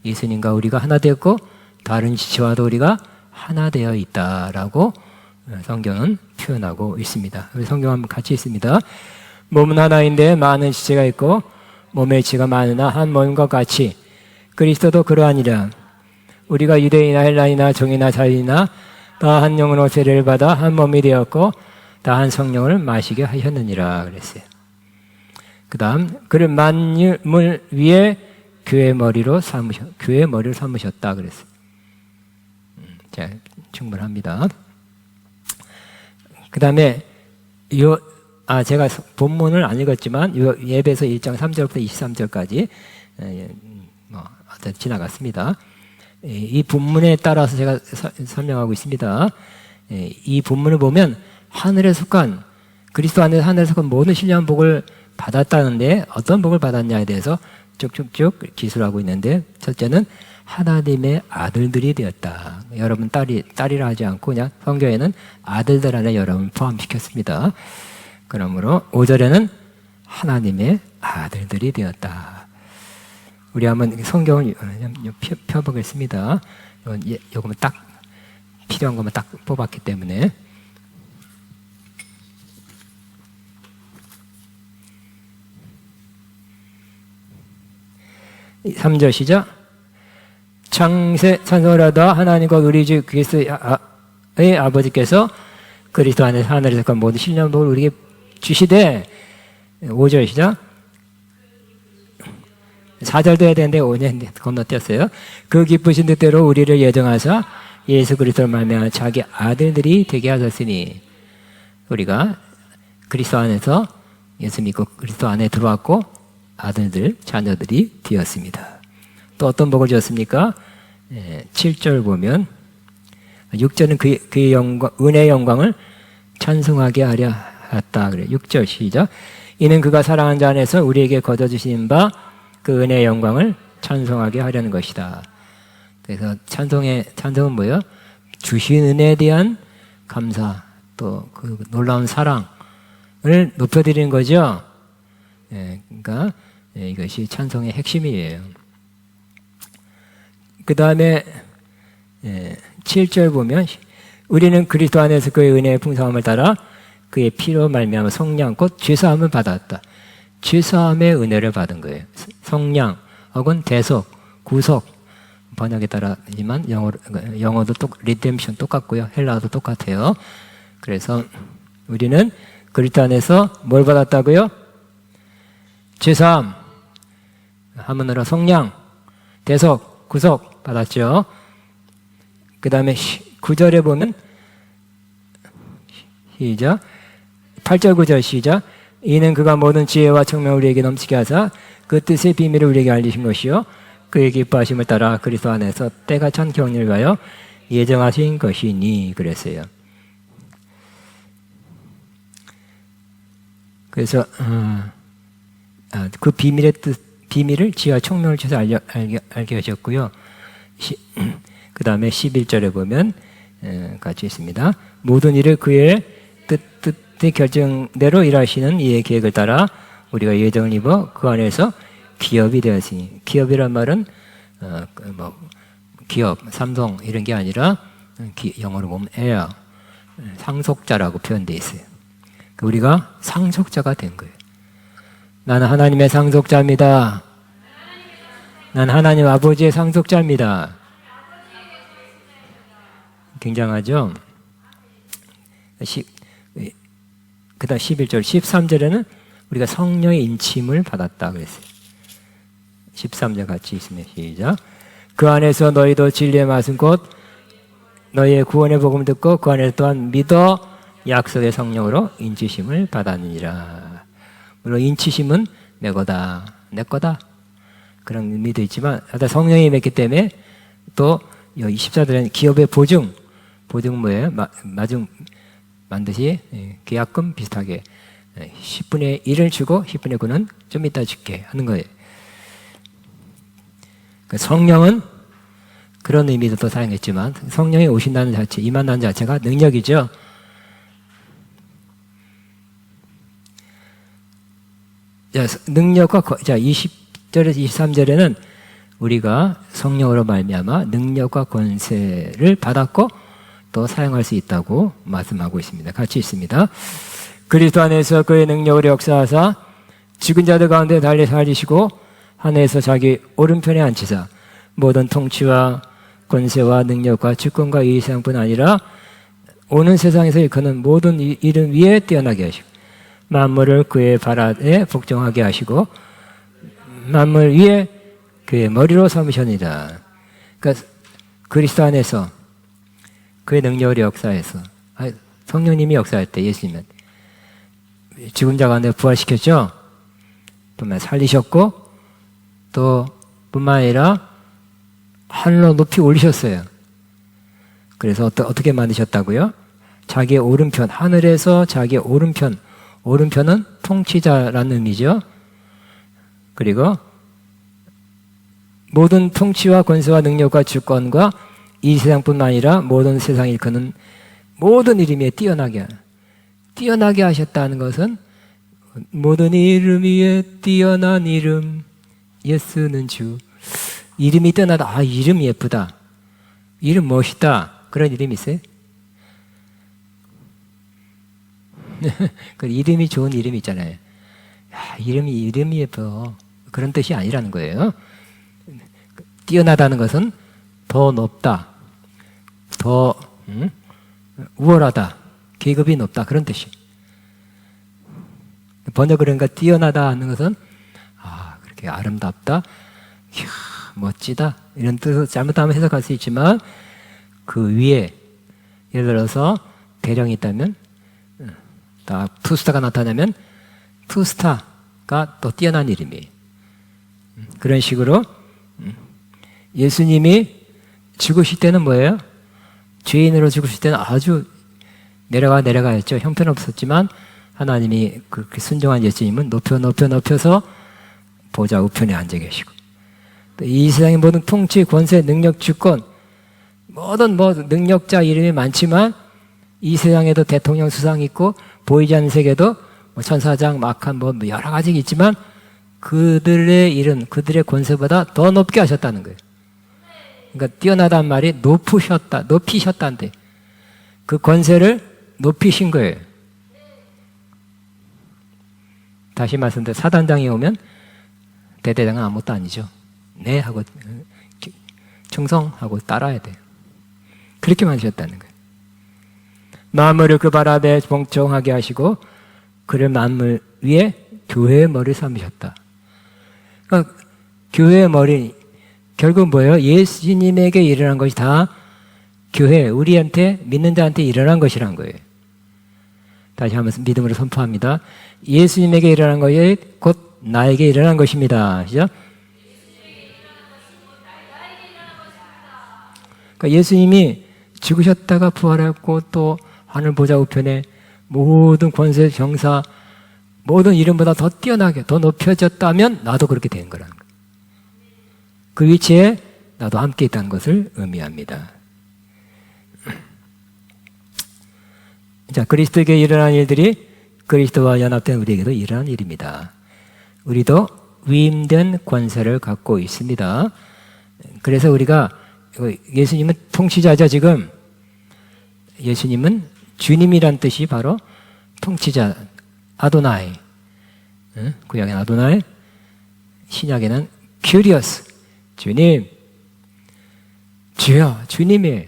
예수님과 우리가 하나 되었고 다른 지체와도 우리가 하나 되어 있다라고 성경은 표현하고 있습니다. 성경 한번 같이 읽습니다. 몸은 하나인데 많은 지체가 있고 몸의 지체가 많으나 한 몸과 같이 그리스도도 그러하니라. 우리가 유대인이나 헬라인이나 종이나 자유이나 다 한 영으로 세례를 받아 한 몸이 되었고 다 한 성령을 마시게 하셨느니라 그랬어요. 그 다음 그를 만물 위에 교회의 머리를 삼으셨다 그랬어요. 자, 충분합니다. 그 다음에 제가 본문을 안 읽었지만 예배서 1장 3절부터 23절까지 지나갔습니다. 이 본문에 따라서 제가 설명하고 있습니다. 이 본문을 보면 하늘에 속한 그리스도 안에서 하늘에 속한 모든 신령한 복을 받았다는데 어떤 복을 받았냐에 대해서 쭉쭉쭉 기술하고 있는데 첫째는 하나님의 아들들이 되었다. 여러분 딸이라 하지 않고 그냥 성경에는 아들들 안에 여러분 포함시켰습니다. 그러므로 5절에는 하나님의 아들들이 되었다. 우리 한번 성경을 펴보겠습니다. 요거는 딱 필요한 것만 딱 뽑았기 때문에. 3절 시작. 창세 찬송을 하다 하나님과 우리 주 그리스도의 아버지께서 그리스도 안에서 하늘에서 속한 모든 신령한 복을 우리에게 주시되 5절 시작. 4절도 해야 되는데 5년 건너뛰었어요. 그 기쁘신 뜻대로 우리를 예정하사 예수 그리스도를 말미암아 자기 아들들이 되게 하셨으니 우리가 그리스도 안에서 예수 믿고 그리스도 안에 들어왔고 아들들, 자녀들이 되었습니다. 또 어떤 복을 주었습니까? 7절 보면 6절은 그의 영광, 은혜의 영광을 찬송하게 하려 했다. 그래. 6절 시작. 이는 그가 사랑한 자 안에서 우리에게 거둬주신 바 그 은혜의 영광을 찬송하게 하려는 것이다. 그래서 찬송은 뭐예요? 주신 은혜에 대한 감사, 또 그 놀라운 사랑을 높여드리는 거죠. 그러니까 이것이 찬송의 핵심이에요. 그 다음에 7절 보면 우리는 그리스도 안에서 그의 은혜의 풍성함을 따라 그의 피로 말미암아 성량 곧 죄사함을 받았다. 죄사함의 은혜를 받은 거예요. 성량 혹은 대속, 구속 번역에 따라지만 영어도 리뎀션 똑같고요. 헬라어도 똑같아요. 그래서 우리는 그리스도 안에서 뭘 받았다고요? 죄사함, 하문으로 성량, 대속, 구속 받았죠. 그 다음에 9절에 보면 시작 8절 9절 시작 이는 그가 모든 지혜와 청명을 우리에게 넘치게 하사 그 뜻의 비밀을 우리에게 알리신 것이요 그의 기뻐하심을 따라 그리스도 안에서 때가 찬 경륜을 가여 예정하신 것이니 그랬어요. 그래서 그 비밀을 지혜와 청명을 주셔서 알게 하셨고요. 그 다음에 11절에 보면 같이 있습니다. 모든 일을 그의 뜻의 결정대로 일하시는 이의 계획을 따라 우리가 예정을 입어 그 안에서 기업이 되었으니 기업이란 말은 기업, 삼성 이런 게 아니라 영어로 보면 heir, 상속자라고 표현되어 있어요. 우리가 상속자가 된 거예요. 나는 하나님의 상속자입니다. 난 하나님 아버지의 상속자입니다. 굉장하죠? 그 다음 11절, 13절에는 우리가 성령의 인침을 받았다 그랬어요. 13절 같이 있으면 시작. 그 안에서 너희도 진리의 말씀 곧 너희의 구원의 복음을 듣고 그 안에서 또한 믿어 약속의 성령으로 인치심을 받았느니라. 물론 인치심은 내 거다, 내 거다 그런 의미도 있지만 성령이 맺기 때문에 또 24절에는 기업의 보증 뭐예요? 마중 반드시 계약금 비슷하게 10분의 1을 주고 10분의 9는 좀 이따 줄게 하는 거예요. 성령은 그런 의미도 또 사용했지만 성령이 오신다는 자체, 임한다는 자체가 능력이죠. 능력과 20절에서 23절에는 우리가 성령으로 말미암아 능력과 권세를 받았고 또 사용할 수 있다고 말씀하고 있습니다. 같이 있습니다. 그리스도 안에서 그의 능력으로 역사하사 죽은 자들 가운데 달리 살리시고 하늘에서 자기 오른편에 앉히사 모든 통치와 권세와 능력과 주권과 이 세상뿐 아니라 오는 세상에서 일컫는 모든 이름 위에 뛰어나게 하시고 만물을 그의 발 아래 복종하게 하시고 만물 위에 그의 머리로 삼으셨느니라. 그러니까 그리스도 안에서 그의 능력으로 역사해서 성령님이 역사할 때 예수님은 죽은 자 가운데 부활시켰죠. 뿐만 살리셨고 또 뿐만 아니라 하늘로 높이 올리셨어요. 그래서 어떻게 만드셨다고요? 자기의 오른편, 하늘에서 자기의 오른편은 통치자라는 의미죠. 그리고 모든 통치와 권세와 능력과 주권과 이 세상뿐만 아니라 모든 세상을 일컫는 모든 이름에 뛰어나게 하셨다는 것은 모든 이름 위에 뛰어난 이름 예수는 주. 이름이 뛰어나다. 이름 예쁘다. 이름 멋있다. 그런 이름이 있어요? 그 이름이 좋은 이름이 있잖아요. 야, 이름이 예뻐. 그런 뜻이 아니라는 거예요. 뛰어나다는 것은 더 높다, 더 우월하다, 계급이 높다 그런 뜻이. 번역을 그러니까 뛰어나다 하는 것은 그렇게 아름답다, 이야, 멋지다 이런 뜻을 잘못하면 해석할 수 있지만 그 위에 예를 들어서 대령이 있다면 투스타가 나타나면 투스타가 더 뛰어난 이름이에요. 그런 식으로 예수님이 죽으실 때는 뭐예요? 죄인으로 죽으실 때는 아주 내려가였죠. 형편없었지만 하나님이 그렇게 순종한 예수님은 높여서 보좌 우편에 앉아 계시고, 또 이 세상의 모든 통치, 권세, 능력, 주권, 모든 능력자 이름이 많지만 이 세상에도 대통령 수상 있고 보이지 않는 세계도 천사장, 막한 여러 가지 있지만 그들의 이름, 그들의 권세보다 더 높게 하셨다는 거예요. 그러니까 뛰어나다는 말이 높이셨다는데 그 권세를 높이신 거예요. 다시 말씀드려, 사단장이 오면 대대장은 아무것도 아니죠. 네 하고 충성하고 따라야 돼요. 그렇게 만드셨다는 거예요. 만물을 그 발 아래 복종하게 하시고 그를 만물 위에 교회의 머리를 삼으셨다. 그러니까 교회의 머리, 결국 뭐예요? 예수님에게 일어난 것이 다 교회, 우리한테, 믿는 자한테 일어난 것이란 거예요. 다시 한번 믿음으로 선포합니다. 예수님에게 일어난 것이 곧 나에게 일어난 것입니다. 시작. 그러니까 예수님이 죽으셨다가 부활했고 또 하늘 보좌 우편에 모든 권세, 정사, 모든 이름보다 더 뛰어나게, 더 높여졌다면 나도 그렇게 된 거라는 거예요. 그 위치에 나도 함께 있다는 것을 의미합니다. 자, 그리스도에게 일어난 일들이 그리스도와 연합된 우리에게도 일어난 일입니다. 우리도 위임된 권세를 갖고 있습니다. 그래서 우리가, 예수님은 통치자죠, 지금. 예수님은 주님이란 뜻이 바로 통치자, 아도나이. 구약에는 아도나이, 신약에는 큐리어스, 주님, 주여, 주님이에요.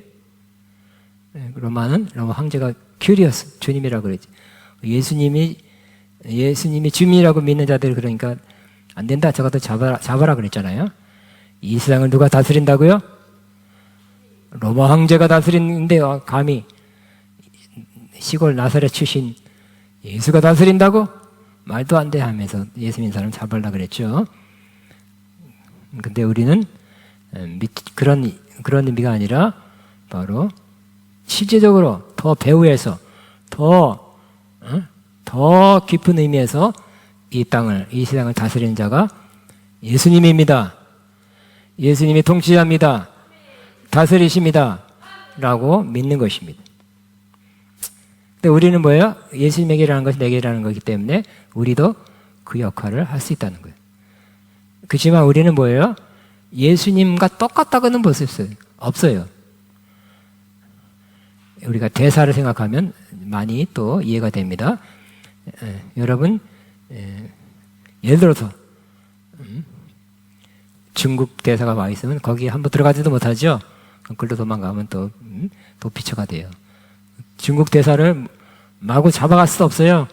로마 황제가 큐리어스, 주님이라고 그랬지. 예수님이 주님이라고 믿는 자들, 그러니까 안 된다, 저것도 잡아라 그랬잖아요. 이 세상을 누가 다스린다고요? 로마 황제가 다스리는데 감히 시골 나사렛 출신 예수가 다스린다고? 말도 안 돼 하면서 예수 믿는 사람 잡으려고 그랬죠. 근데 우리는 그런 의미가 아니라 바로 실제적으로 더 배후에서 더 깊은 의미에서 이 세상을 다스리는 자가 예수님입니다. 예수님이 통치자입니다. 다스리십니다. 라고 믿는 것입니다. 근데 우리는 뭐예요? 예수님에게 일하는 것이 내게 일하는 거기 때문에 우리도 그 역할을 할 수 있다는 거예요. 그렇지만 우리는 뭐예요? 예수님과 똑같다고는 볼 수 없어요. 우리가 대사를 생각하면 많이 또 이해가 됩니다. 여러분, 예를 들어서 중국 대사가 와 있으면 거기 한번 들어가지도 못하죠. 글로 도망가면 또 도피처가 돼요. 중국 대사를 마구 잡아갈 수 없어요.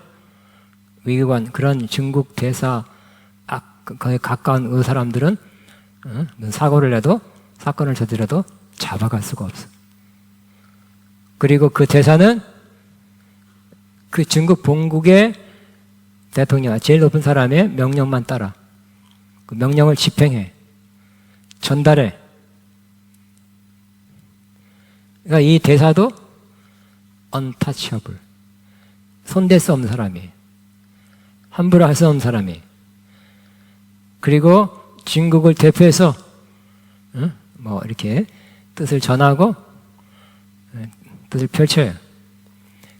위기관, 그런 중국 대사 거기 가까운 그 사람들은 사고를 내도, 사건을 저지르도 잡아갈 수가 없어. 그리고 그 대사는 그 중국 본국의 대통령, 제일 높은 사람의 명령만 따라 그 명령을 집행해, 전달해. 그러니까 이 대사도 untouchable, 손댈 수 없는 사람이에요. 함부로 할 수 없는 사람이에요. 그리고 중국을 대표해서 이렇게 뜻을 전하고 뜻을 펼쳐요.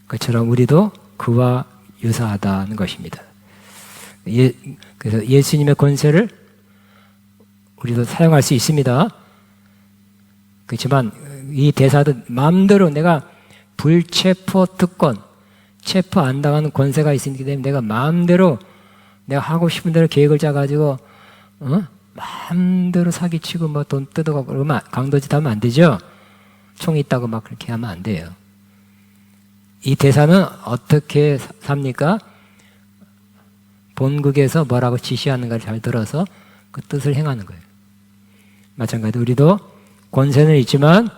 그처럼 우리도 그와 유사하다는 것입니다. 그래서 예수님의 권세를 우리도 사용할 수 있습니다. 그렇지만 이 대사도 마음대로 내가 불체포 특권, 체포 안 당하는 권세가 있기 때문에 내가 마음대로 내가 하고 싶은 대로 계획을 짜가지고 마음대로 사기치고 돈 뜯어가고 그러면 강도짓 하면 안 되죠. 총이 있다고 막 그렇게 하면 안 돼요. 이 대사는 어떻게 삽니까? 본국에서 뭐라고 지시하는가를 잘 들어서 그 뜻을 행하는 거예요. 마찬가지로 우리도 권세는 있지만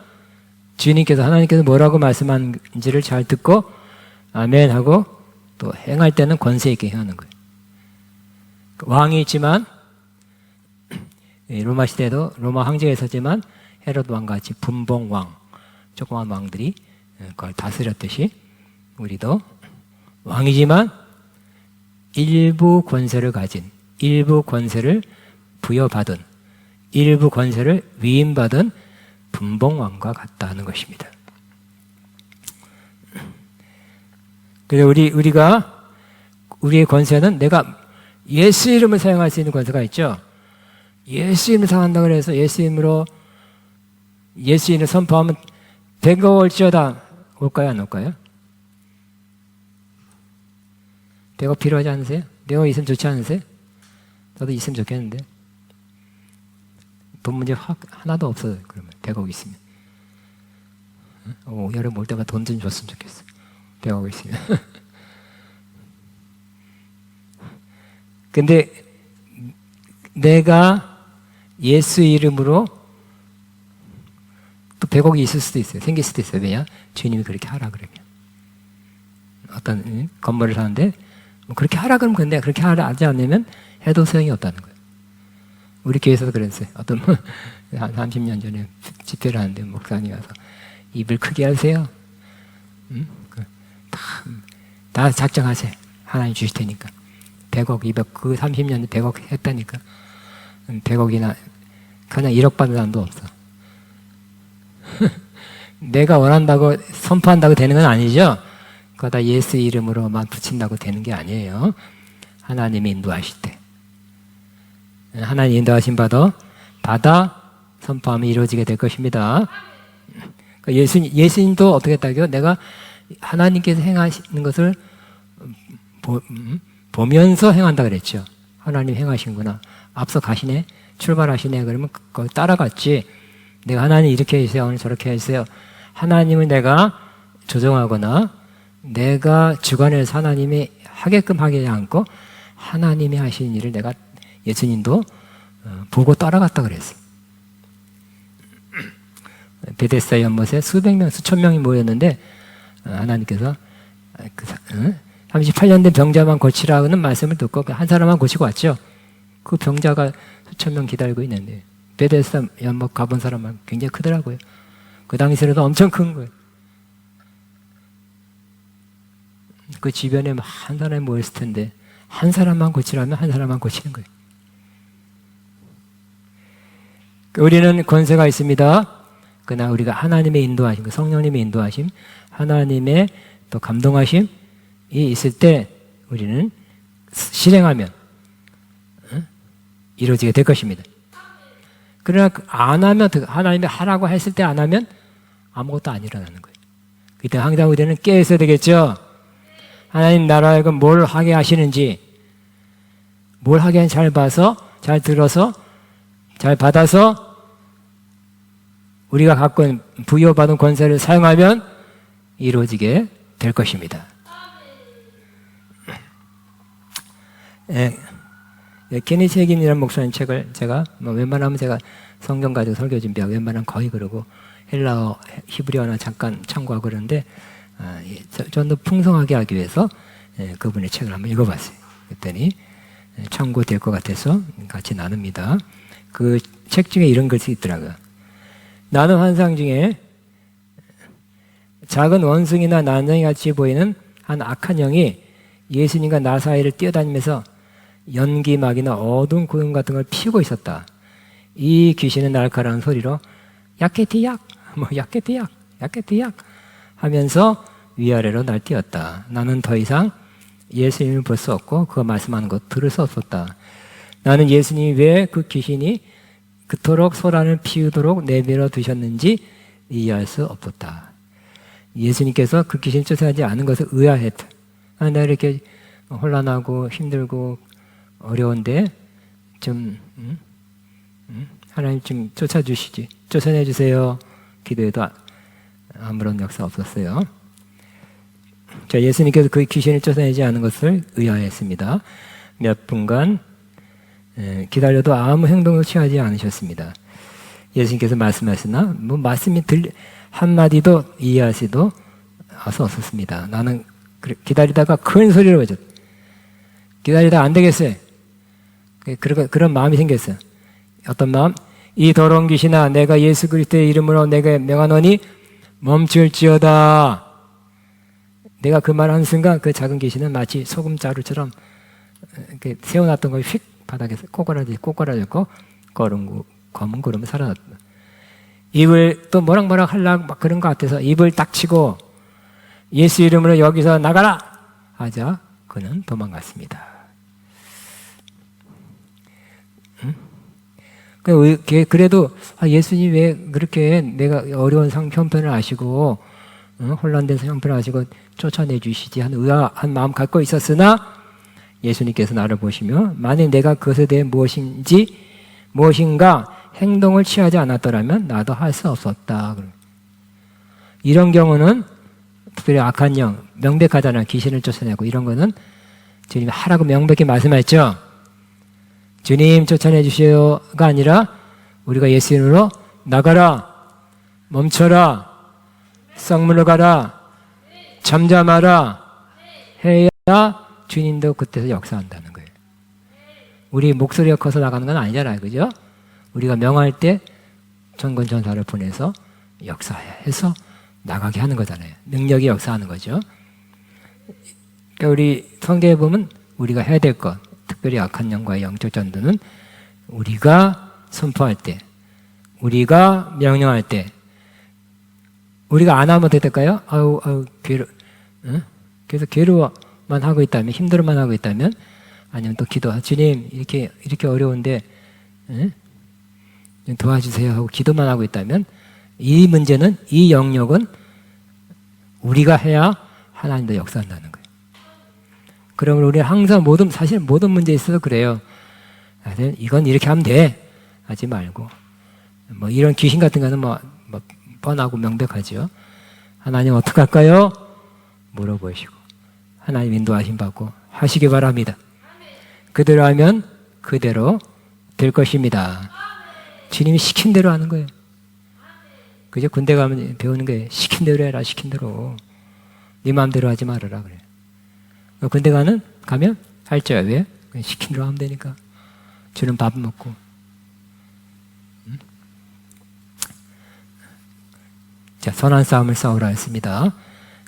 주님께서, 하나님께서 뭐라고 말씀하는지를 잘 듣고 아멘 하고 또 행할 때는 권세 있게 행하는 거예요. 왕이 있지만 로마 시대에도 로마 황제가 있었지만 헤롯 왕같이 분봉왕, 조그만 왕들이 그걸 다스렸듯이 우리도 왕이지만 일부 권세를 가진, 일부 권세를 부여받은, 일부 권세를 위임받은 분봉왕과 같다는 것입니다. 그래서 우리의 권세는 내가 예수 이름을 사용할 수 있는 권세가 있죠. 예수 이름을 사용한다고 해서 예수 이름을 선포하면 100억 올지어다 올까요? 안 올까요? 100억 필요하지 않으세요? 100억 있으면 좋지 않으세요? 저도 있으면 좋겠는데. 돈 문제 하나도 없어요. 그러면 100억 있으면. 여름 올 때마다 돈 좀 줬으면 좋겠어. 100억 있으면. 근데 내가 예수 이름으로 또 100억이 있을 수도 있어요. 생길 수도 있어요. 왜냐? 주님이 그렇게 하라 그러면. 어떤 건물을 사는데 그렇게 하라 그러면 근데 그렇게 하지 않으면 해도 소용이 없다는 거예요. 우리 교회에서도 그랬어요. 어떤 한 30년 전에 집회를 하는데 목사님이 와서 입을 크게 하세요. 다 작정하세요. 하나님 주실 테니까. 100억, 200, 그 30년 100억 했다니까. 100억이나 그냥 1억 받는 사람도 없어. 내가 원한다고 선포한다고 되는 건 아니죠. 그거 다 예수 이름으로만 붙인다고 되는 게 아니에요. 하나님이 인도하실 때. 하나님 인도하신 받아 선포하면 이루어지게 될 것입니다. 예수님도 어떻게 했다고요? 내가 하나님께서 행하시는 것을 보면서 행한다 그랬죠. 하나님 행하신구나. 앞서 가시네. 출발하시네. 그러면 거기 따라갔지. 내가 하나님 이렇게 해주세요. 오늘 저렇게 해주세요. 하나님을 내가 조정하거나 내가 주관해서 하나님이 하게끔 하지 않고 하나님이 하시는 일을 내가 예수님도 보고 따라갔다 그랬어. 베데스다 연못에 수백 명, 수천 명이 모였는데 하나님께서 38년 된 병자만 고치라는 말씀을 듣고 한 사람만 고치고 왔죠. 그 병자가 수천 명 기다리고 있는데 베데스다 연못 가본 사람은 굉장히 크더라고요. 그 당시에도 엄청 큰 거예요. 그 주변에 한 사람이 모였을 텐데 한 사람만 고치라면 한 사람만 고치는 거예요. 우리는 권세가 있습니다. 그러나 우리가 하나님의 인도하심, 성령님의 인도하심, 하나님의 또 감동하심이 있을 때 우리는 실행하면 이루어지게 될 것입니다. 그러나 안 하면, 하나님이 하라고 했을 때 안 하면 아무것도 안 일어나는 거예요. 그때 항상 우리는 깨 있어야 되겠죠. 하나님 나라에 뭘 하게 하시는지, 뭘 하게 하는지 잘 봐서, 잘 들어서, 잘 받아서 우리가 갖고 있는 부여받은 권세를 사용하면 이루어지게 될 것입니다. 케니 책임이라는 목사님 책을 제가 웬만하면 제가 성경 가지고 설교 준비하고 웬만하면 거의 그러고 헬라어, 히브리어나 잠깐 참고하고 그러는데 좀 더 풍성하게 하기 위해서 그분의 책을 한번 읽어봤어요. 그랬더니 참고될 것 같아서 같이 나눕니다. 그 책 중에 이런 글이 있더라고요. 나는 환상 중에 작은 원숭이나 난쟁이 같이 보이는 한 악한 영이 예수님과 나 사이를 뛰어다니면서 연기막이나 어두운 구름 같은 걸 피우고 있었다. 이 귀신은 날카로운 소리로 야케티약, 야케티약, 야케티약 하면서 위아래로 날뛰었다. 나는 더 이상 예수님을 볼 수 없고 그가 말씀하는 것 들을 수 없었다. 나는 예수님이 왜 그 귀신이 그토록 소란을 피우도록 내버려 두셨는지 이해할 수 없었다. 예수님께서 그 귀신을 쫓아가지 않은 것을 의아했다. 내가 이렇게 혼란하고 힘들고 어려운데 좀 하나님 좀 쫓아주시지, 쫓아내주세요. 기도해도 아무런 역사 없었어요. 자, 예수님께서 그 귀신을 쫓아내지 않은 것을 의아했습니다. 몇 분간 기다려도 아무 행동을 취하지 않으셨습니다. 예수님께서 말씀하시나 말씀이 한마디도 이해할 수도 없었습니다. 나는 기다리다가 큰 소리로 외쳤다. 기다리다 안 되겠어요. 그런 마음이 생겼어요. 어떤 마음? 이 더러운 귀신아, 내가 예수 그리스도의 이름으로 내가 명하노니 멈출지어다. 내가 그 말하는 순간 그 작은 귀신은 마치 소금자루처럼 이렇게 세워놨던 걸 휙 바닥에서 꼬꾸라졌고 검은 구름이 사라졌다. 입을 또 뭐락뭐락 하려고 막 그런 것 같아서 입을 딱 치고 예수 이름으로 여기서 나가라 하자 그는 도망갔습니다. 그래도 예수님 왜 그렇게 내가 어려운 형편을 아시고 혼란된 형편을 아시고 쫓아내 주시지 하는 의아한 마음 갖고 있었으나 예수님께서 나를 보시며 만일 내가 그것에 대해 무엇인가 행동을 취하지 않았더라면 나도 할 수 없었다. 이런 경우는 특별히 악한 영, 명백하잖아요. 귀신을 쫓아내고 이런 거는 주님이 하라고 명백히 말씀하셨죠. 주님 쫓아내 주시오가 아니라 우리가 예수 이름으로 나가라, 멈춰라, 썩물러 가라, 잠잠하라 해야 주님도 그때서 역사한다는 거예요. 우리 목소리가 커서 나가는 건 아니잖아요. 그죠? 우리가 명할 때 전권전사를 보내서 역사해서 나가게 하는 거잖아요. 능력이 역사하는 거죠. 그러니까 우리 성경에 보면 우리가 해야 될 것, 특별히 악한 영과의 영적 전도는 우리가 선포할 때, 우리가 명령할 때, 우리가 안 하면 어떻게 될까요? 계속 괴로워만 하고 있다면, 힘들어만 하고 있다면, 아니면 또 기도, 주님 이렇게 어려운데 도와주세요 하고 기도만 하고 있다면, 이 문제는, 이 영역은 우리가 해야 하나님도 역사한다는 거예요. 그러면 우리는 항상 사실 모든 문제에 있어서 그래요. 이건 이렇게 하면 돼 하지 말고, 뭐 이런 귀신 같은 거는 뭐 뻔하고 명백하죠. 하나님 어떡할까요? 물어보시고 하나님 인도하심 받고 하시기 바랍니다. 그대로 하면 그대로 될 것입니다. 주님이 시킨 대로 하는 거예요. 그죠? 군대 가면 배우는 게 시킨 대로 해라, 시킨 대로. 네 마음대로 하지 말아라 그래. 군대 가면 할 줄 왜? 시킨 대로 하면 되니까. 주는 밥 먹고. 자, 선한 싸움을 싸우라 했습니다.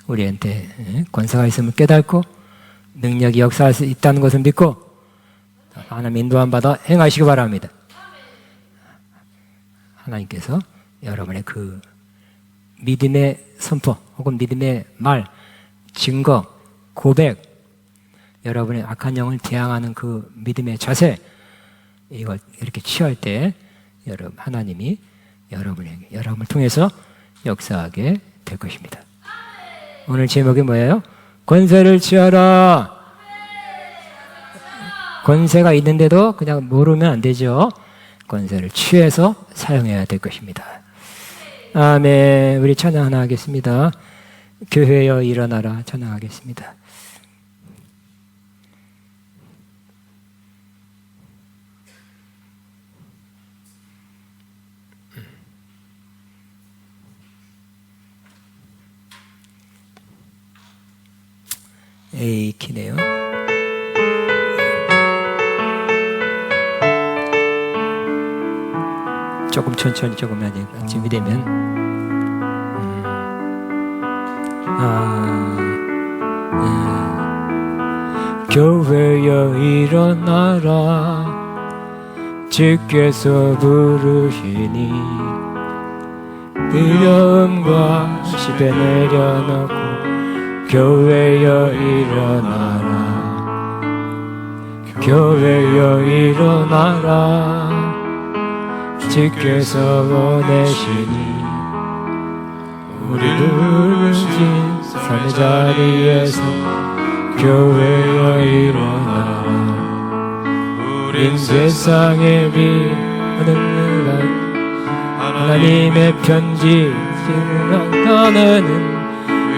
우리한테 권세가 있음을 깨닫고 능력이 역사할 수 있다는 것을 믿고 하나님 인도함 받아 행하시기 바랍니다. 하나님께서 여러분의 그 믿음의 선포 혹은 믿음의 말, 증거, 고백, 여러분의 악한 영을 대항하는 그 믿음의 자세, 이걸 이렇게 취할 때 하나님이 여러분을 통해서 역사하게 될 것입니다. 오늘 제목이 뭐예요? 권세를 취하라. 권세가 있는데도 그냥 모르면 안 되죠. 권세를 취해서 사용해야 될 것입니다. 아멘. 우리 찬양 하나 하겠습니다. 교회여 일어나라 찬양하겠습니다. A 키네요. 조금 천천히 준비되면 교회여 일어나라 주께서 부르시니 두려움과 시배 내려놓고 교회여 일어나라 교회여 일어나라 주께서 보내시니 우리를 진 삶의 자리에서 교회여 일어나라 우린 세상에 비하는 하나님의 편지 전하는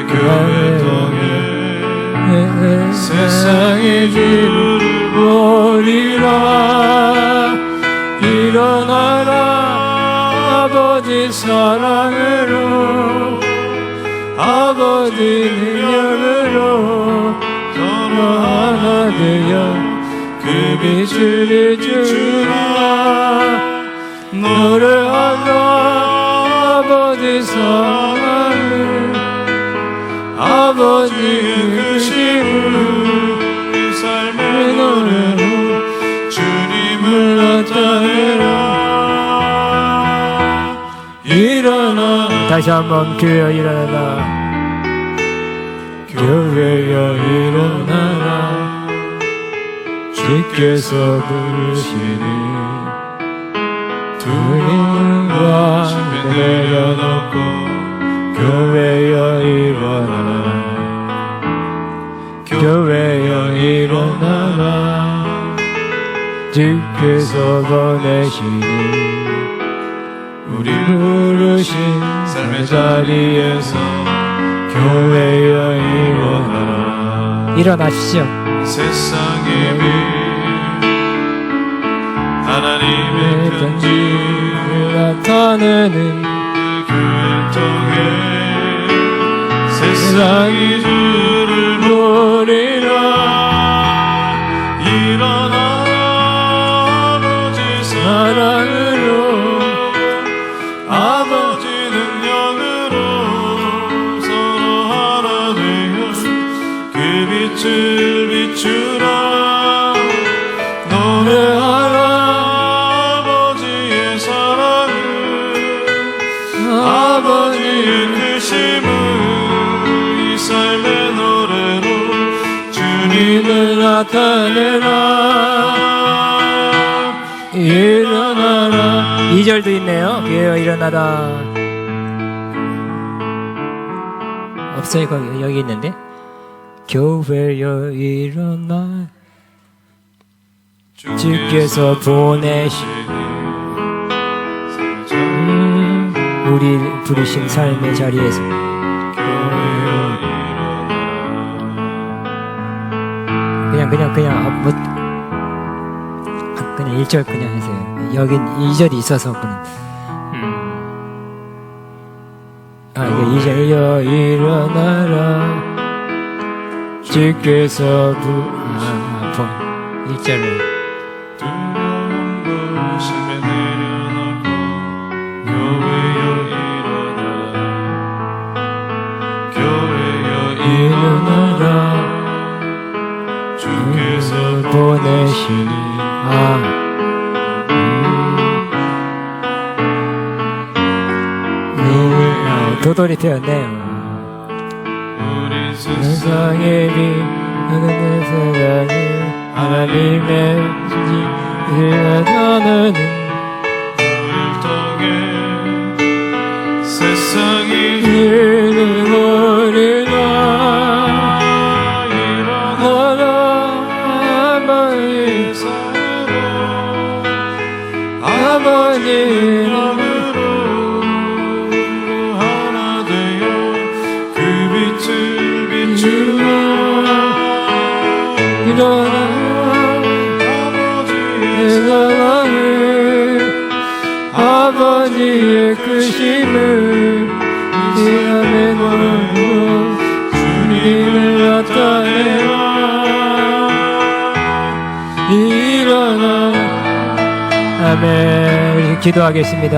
교회 통해 세상의 주를 보리라 일어나라 아버지 사랑으로 아버지 능력으로 서로 하나 되어 그 빛을 비추라 노래하라 아버지 사랑을 아버지 그 힘을 이 삶의 노래 일어나라. 다시 한번 교회여 일어나라. 교회여 일어나라. 주께서 부르시니 두 눈과 내려놓고 교회여 일어나라. 교회여 일어나라. 주께서 보내시니 우리 부르신 삶의 자리에서 교회여 일어나라. 일어나시죠. 세상의 빛 하나님의 편지 나타내는 교회 통해 세상이 주를 보리라. 일어나라. 아버지 사랑으로 아버지 능력으로 서로 하나 되어 그 빛을 비추라. 노래하라. 아버지의 사랑을 아버지의 크심을 이 삶의 노래로 주님을 나타내라. 일어나라. 2절도 있네요. 교회여 일어나라. 없어요. 여기 있는데. 교회여 일어나. 주께서 보내신 우리 부르신 삶의 자리에서 그냥 1절 그냥 하세요. 여긴 2절이 있어서 이거 2절이요. 일어나라. 주께서 1절을 일어나라. 주께서 보내시니 도돌이 되었네요. 우리 세상의 빛 하늘의 세상을 하나님의 진리를 나타내는 우리를 통해 세상이 일어나리라. 일어나라. 아버지 이름으로 하나 되어 그 빛을 비추라. 일어나. 아버지의 사랑을 아버지의 크심을 이 삶의 노래로 주님을 나타내라. 일어나. 아멘. 기도하겠습니다.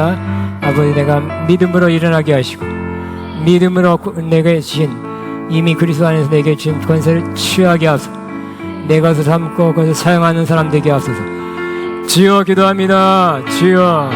아버지, 내가 믿음으로 일어나게 하시고 믿음으로 내게 주신 이미 그리스도 안에서 내게 주신 권세를 취하게 하소서. 내 것을 삼고 그것을 사용하는 사람 되게 하소서. 주여 기도합니다. 주여.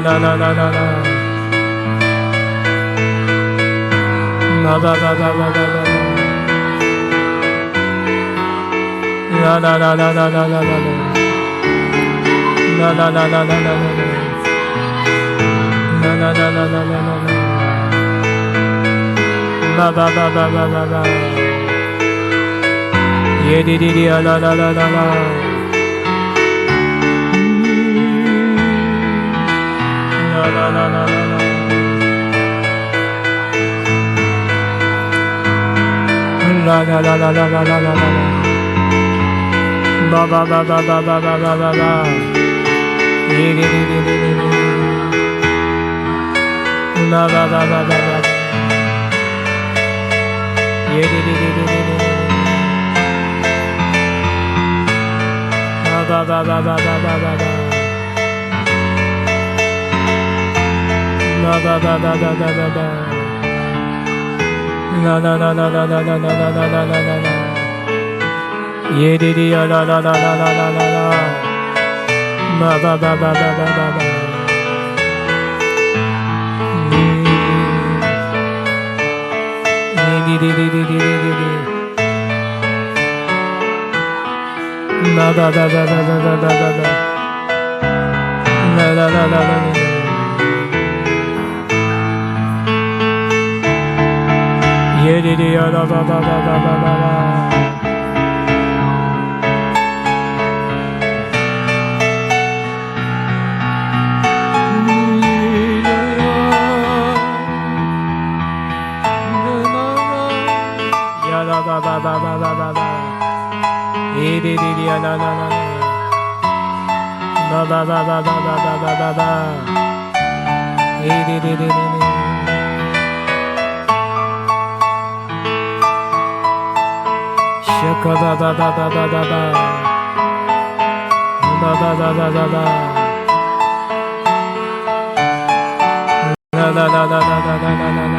나나나나나나나 나바바바바바바 나나나나나나나나 나나나나나나나 나나나나나나나 바바바바바바바 예디디디야 나나나나나 나나나나나나 라라라라라라라라라 바바바바바바바바바 예디디디디디디 바바바바바바 예디디디디디디 바바바바바바바바 바바바바바바바 나나나나나나나나나나나나나 예디디야 라라라라라라라 바바바바바바바바 예디디디디디디디 바바바바바바바바 라라라라라라 예리리야 라바바바바바바 야라바바바바바바 예리리야 나나나나 바바바바바바바바 예리리리리리 샤카바바바바바바 바바바바바바 나나나나나나나나나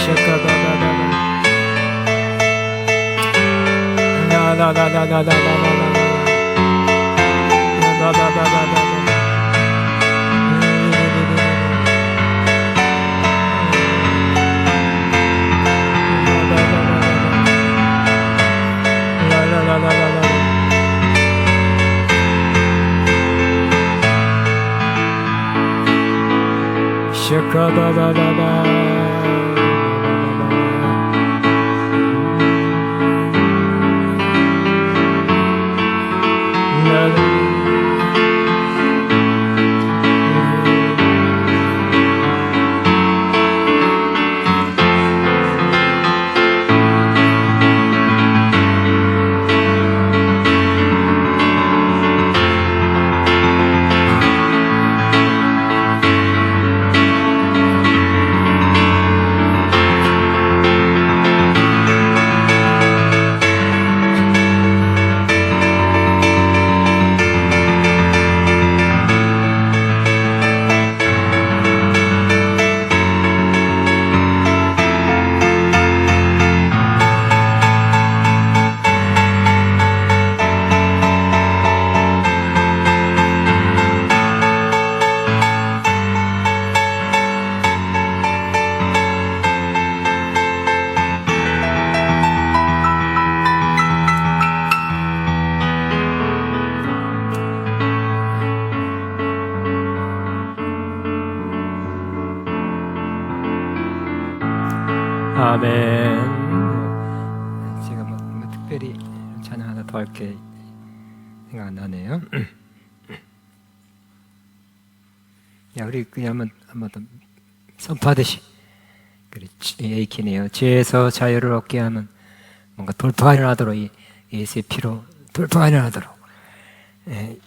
샤카바바바바 나나나나나나나나 바바바바바바 샤카바바바바 아멘. 제가 뭐 특별히 찬양 하나 더 할게 생각 안 나네요. 야, 우리 그냥 한번 더 선포하듯이. 그렇지, 에이키네요. 죄에서 자유를 얻게 하면 뭔가 돌파가 일어나도록 예수의 피로 돌파가 일어나도록.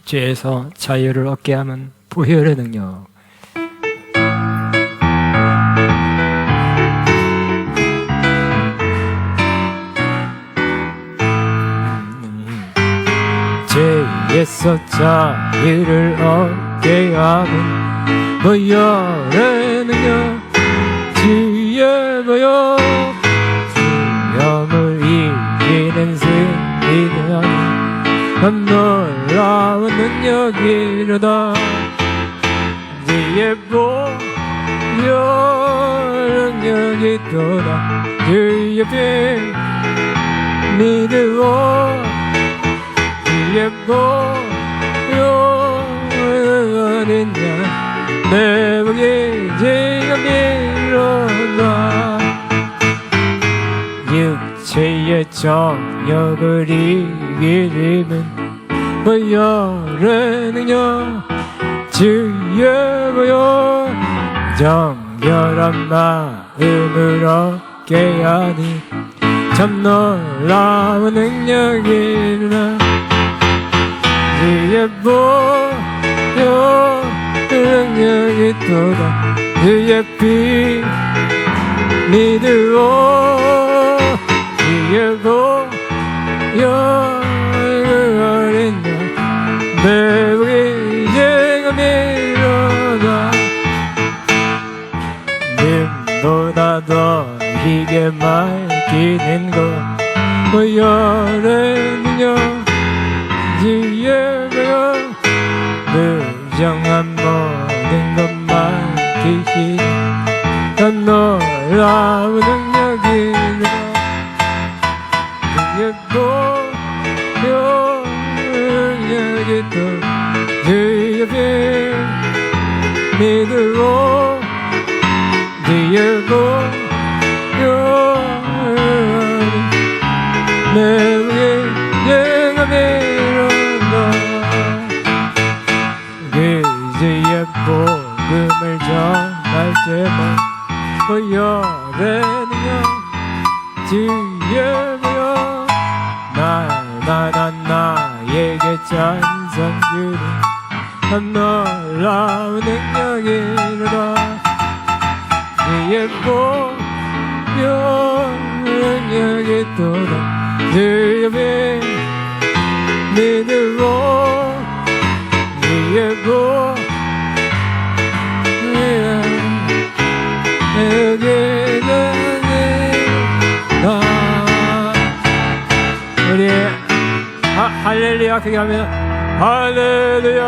죄에서 자유를 얻게 하면 보혈의 능력. 죄에서 자유를 얻게 하면 보혈의 능력. 주의 보혈 주염을 참 놀라운 능력이로다. 주의 보혈 능력이 또다. 주의 피 믿으오. 주의 보혈 어린 양 내 복이 지금 이로다. 육체의 정욕을 이기림은 보혈의 능력 주의 보혈 정결한 마음으로 깨하니 참 놀라운 능력이로다. 주의 보혈 능력이 또다. 주의 피 믿으오. 주의 보혈 어린 양 내 복이 지금 이로다. 님보다 더 희게 밝히는 것 보혈의 능력 주의 보혈 무정한 모든 것만 기시니 더 놀라운 능력이로다. 주의 보혈 능력이 또 주의 피 믿으오. 주의 보혈 내 복이 영원히로다. 그주의 복음을 전할 때만 보혈의 능력 주의 보혈 날마다 나에게 찬송 주니 참 놀라운 능력이로다. 주의 보혈 능력이 또다. 주의 피 믿으오. 주의 보혈 우리 할렐루야 크게 하면 할렐루야.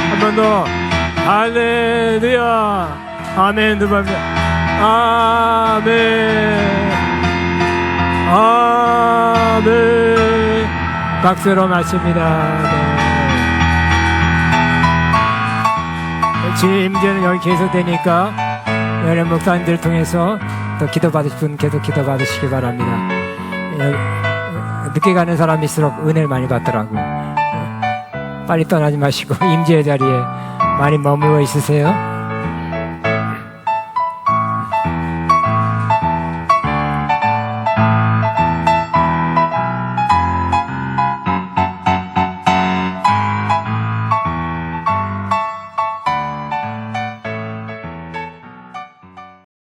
한 번 더 할렐루야. 아멘. 두 번 아멘. 아멘. 박수로 마칩니다. 네. 주임제는 여기 계속되니까 여러 목사님들 통해서 또 기도 받으실 분 계속 기도 받으시기 바랍니다. 늦게 가는 사람일수록 은혜를 많이 받더라고. 빨리 떠나지 마시고 임재의 자리에 많이 머물러 있으세요.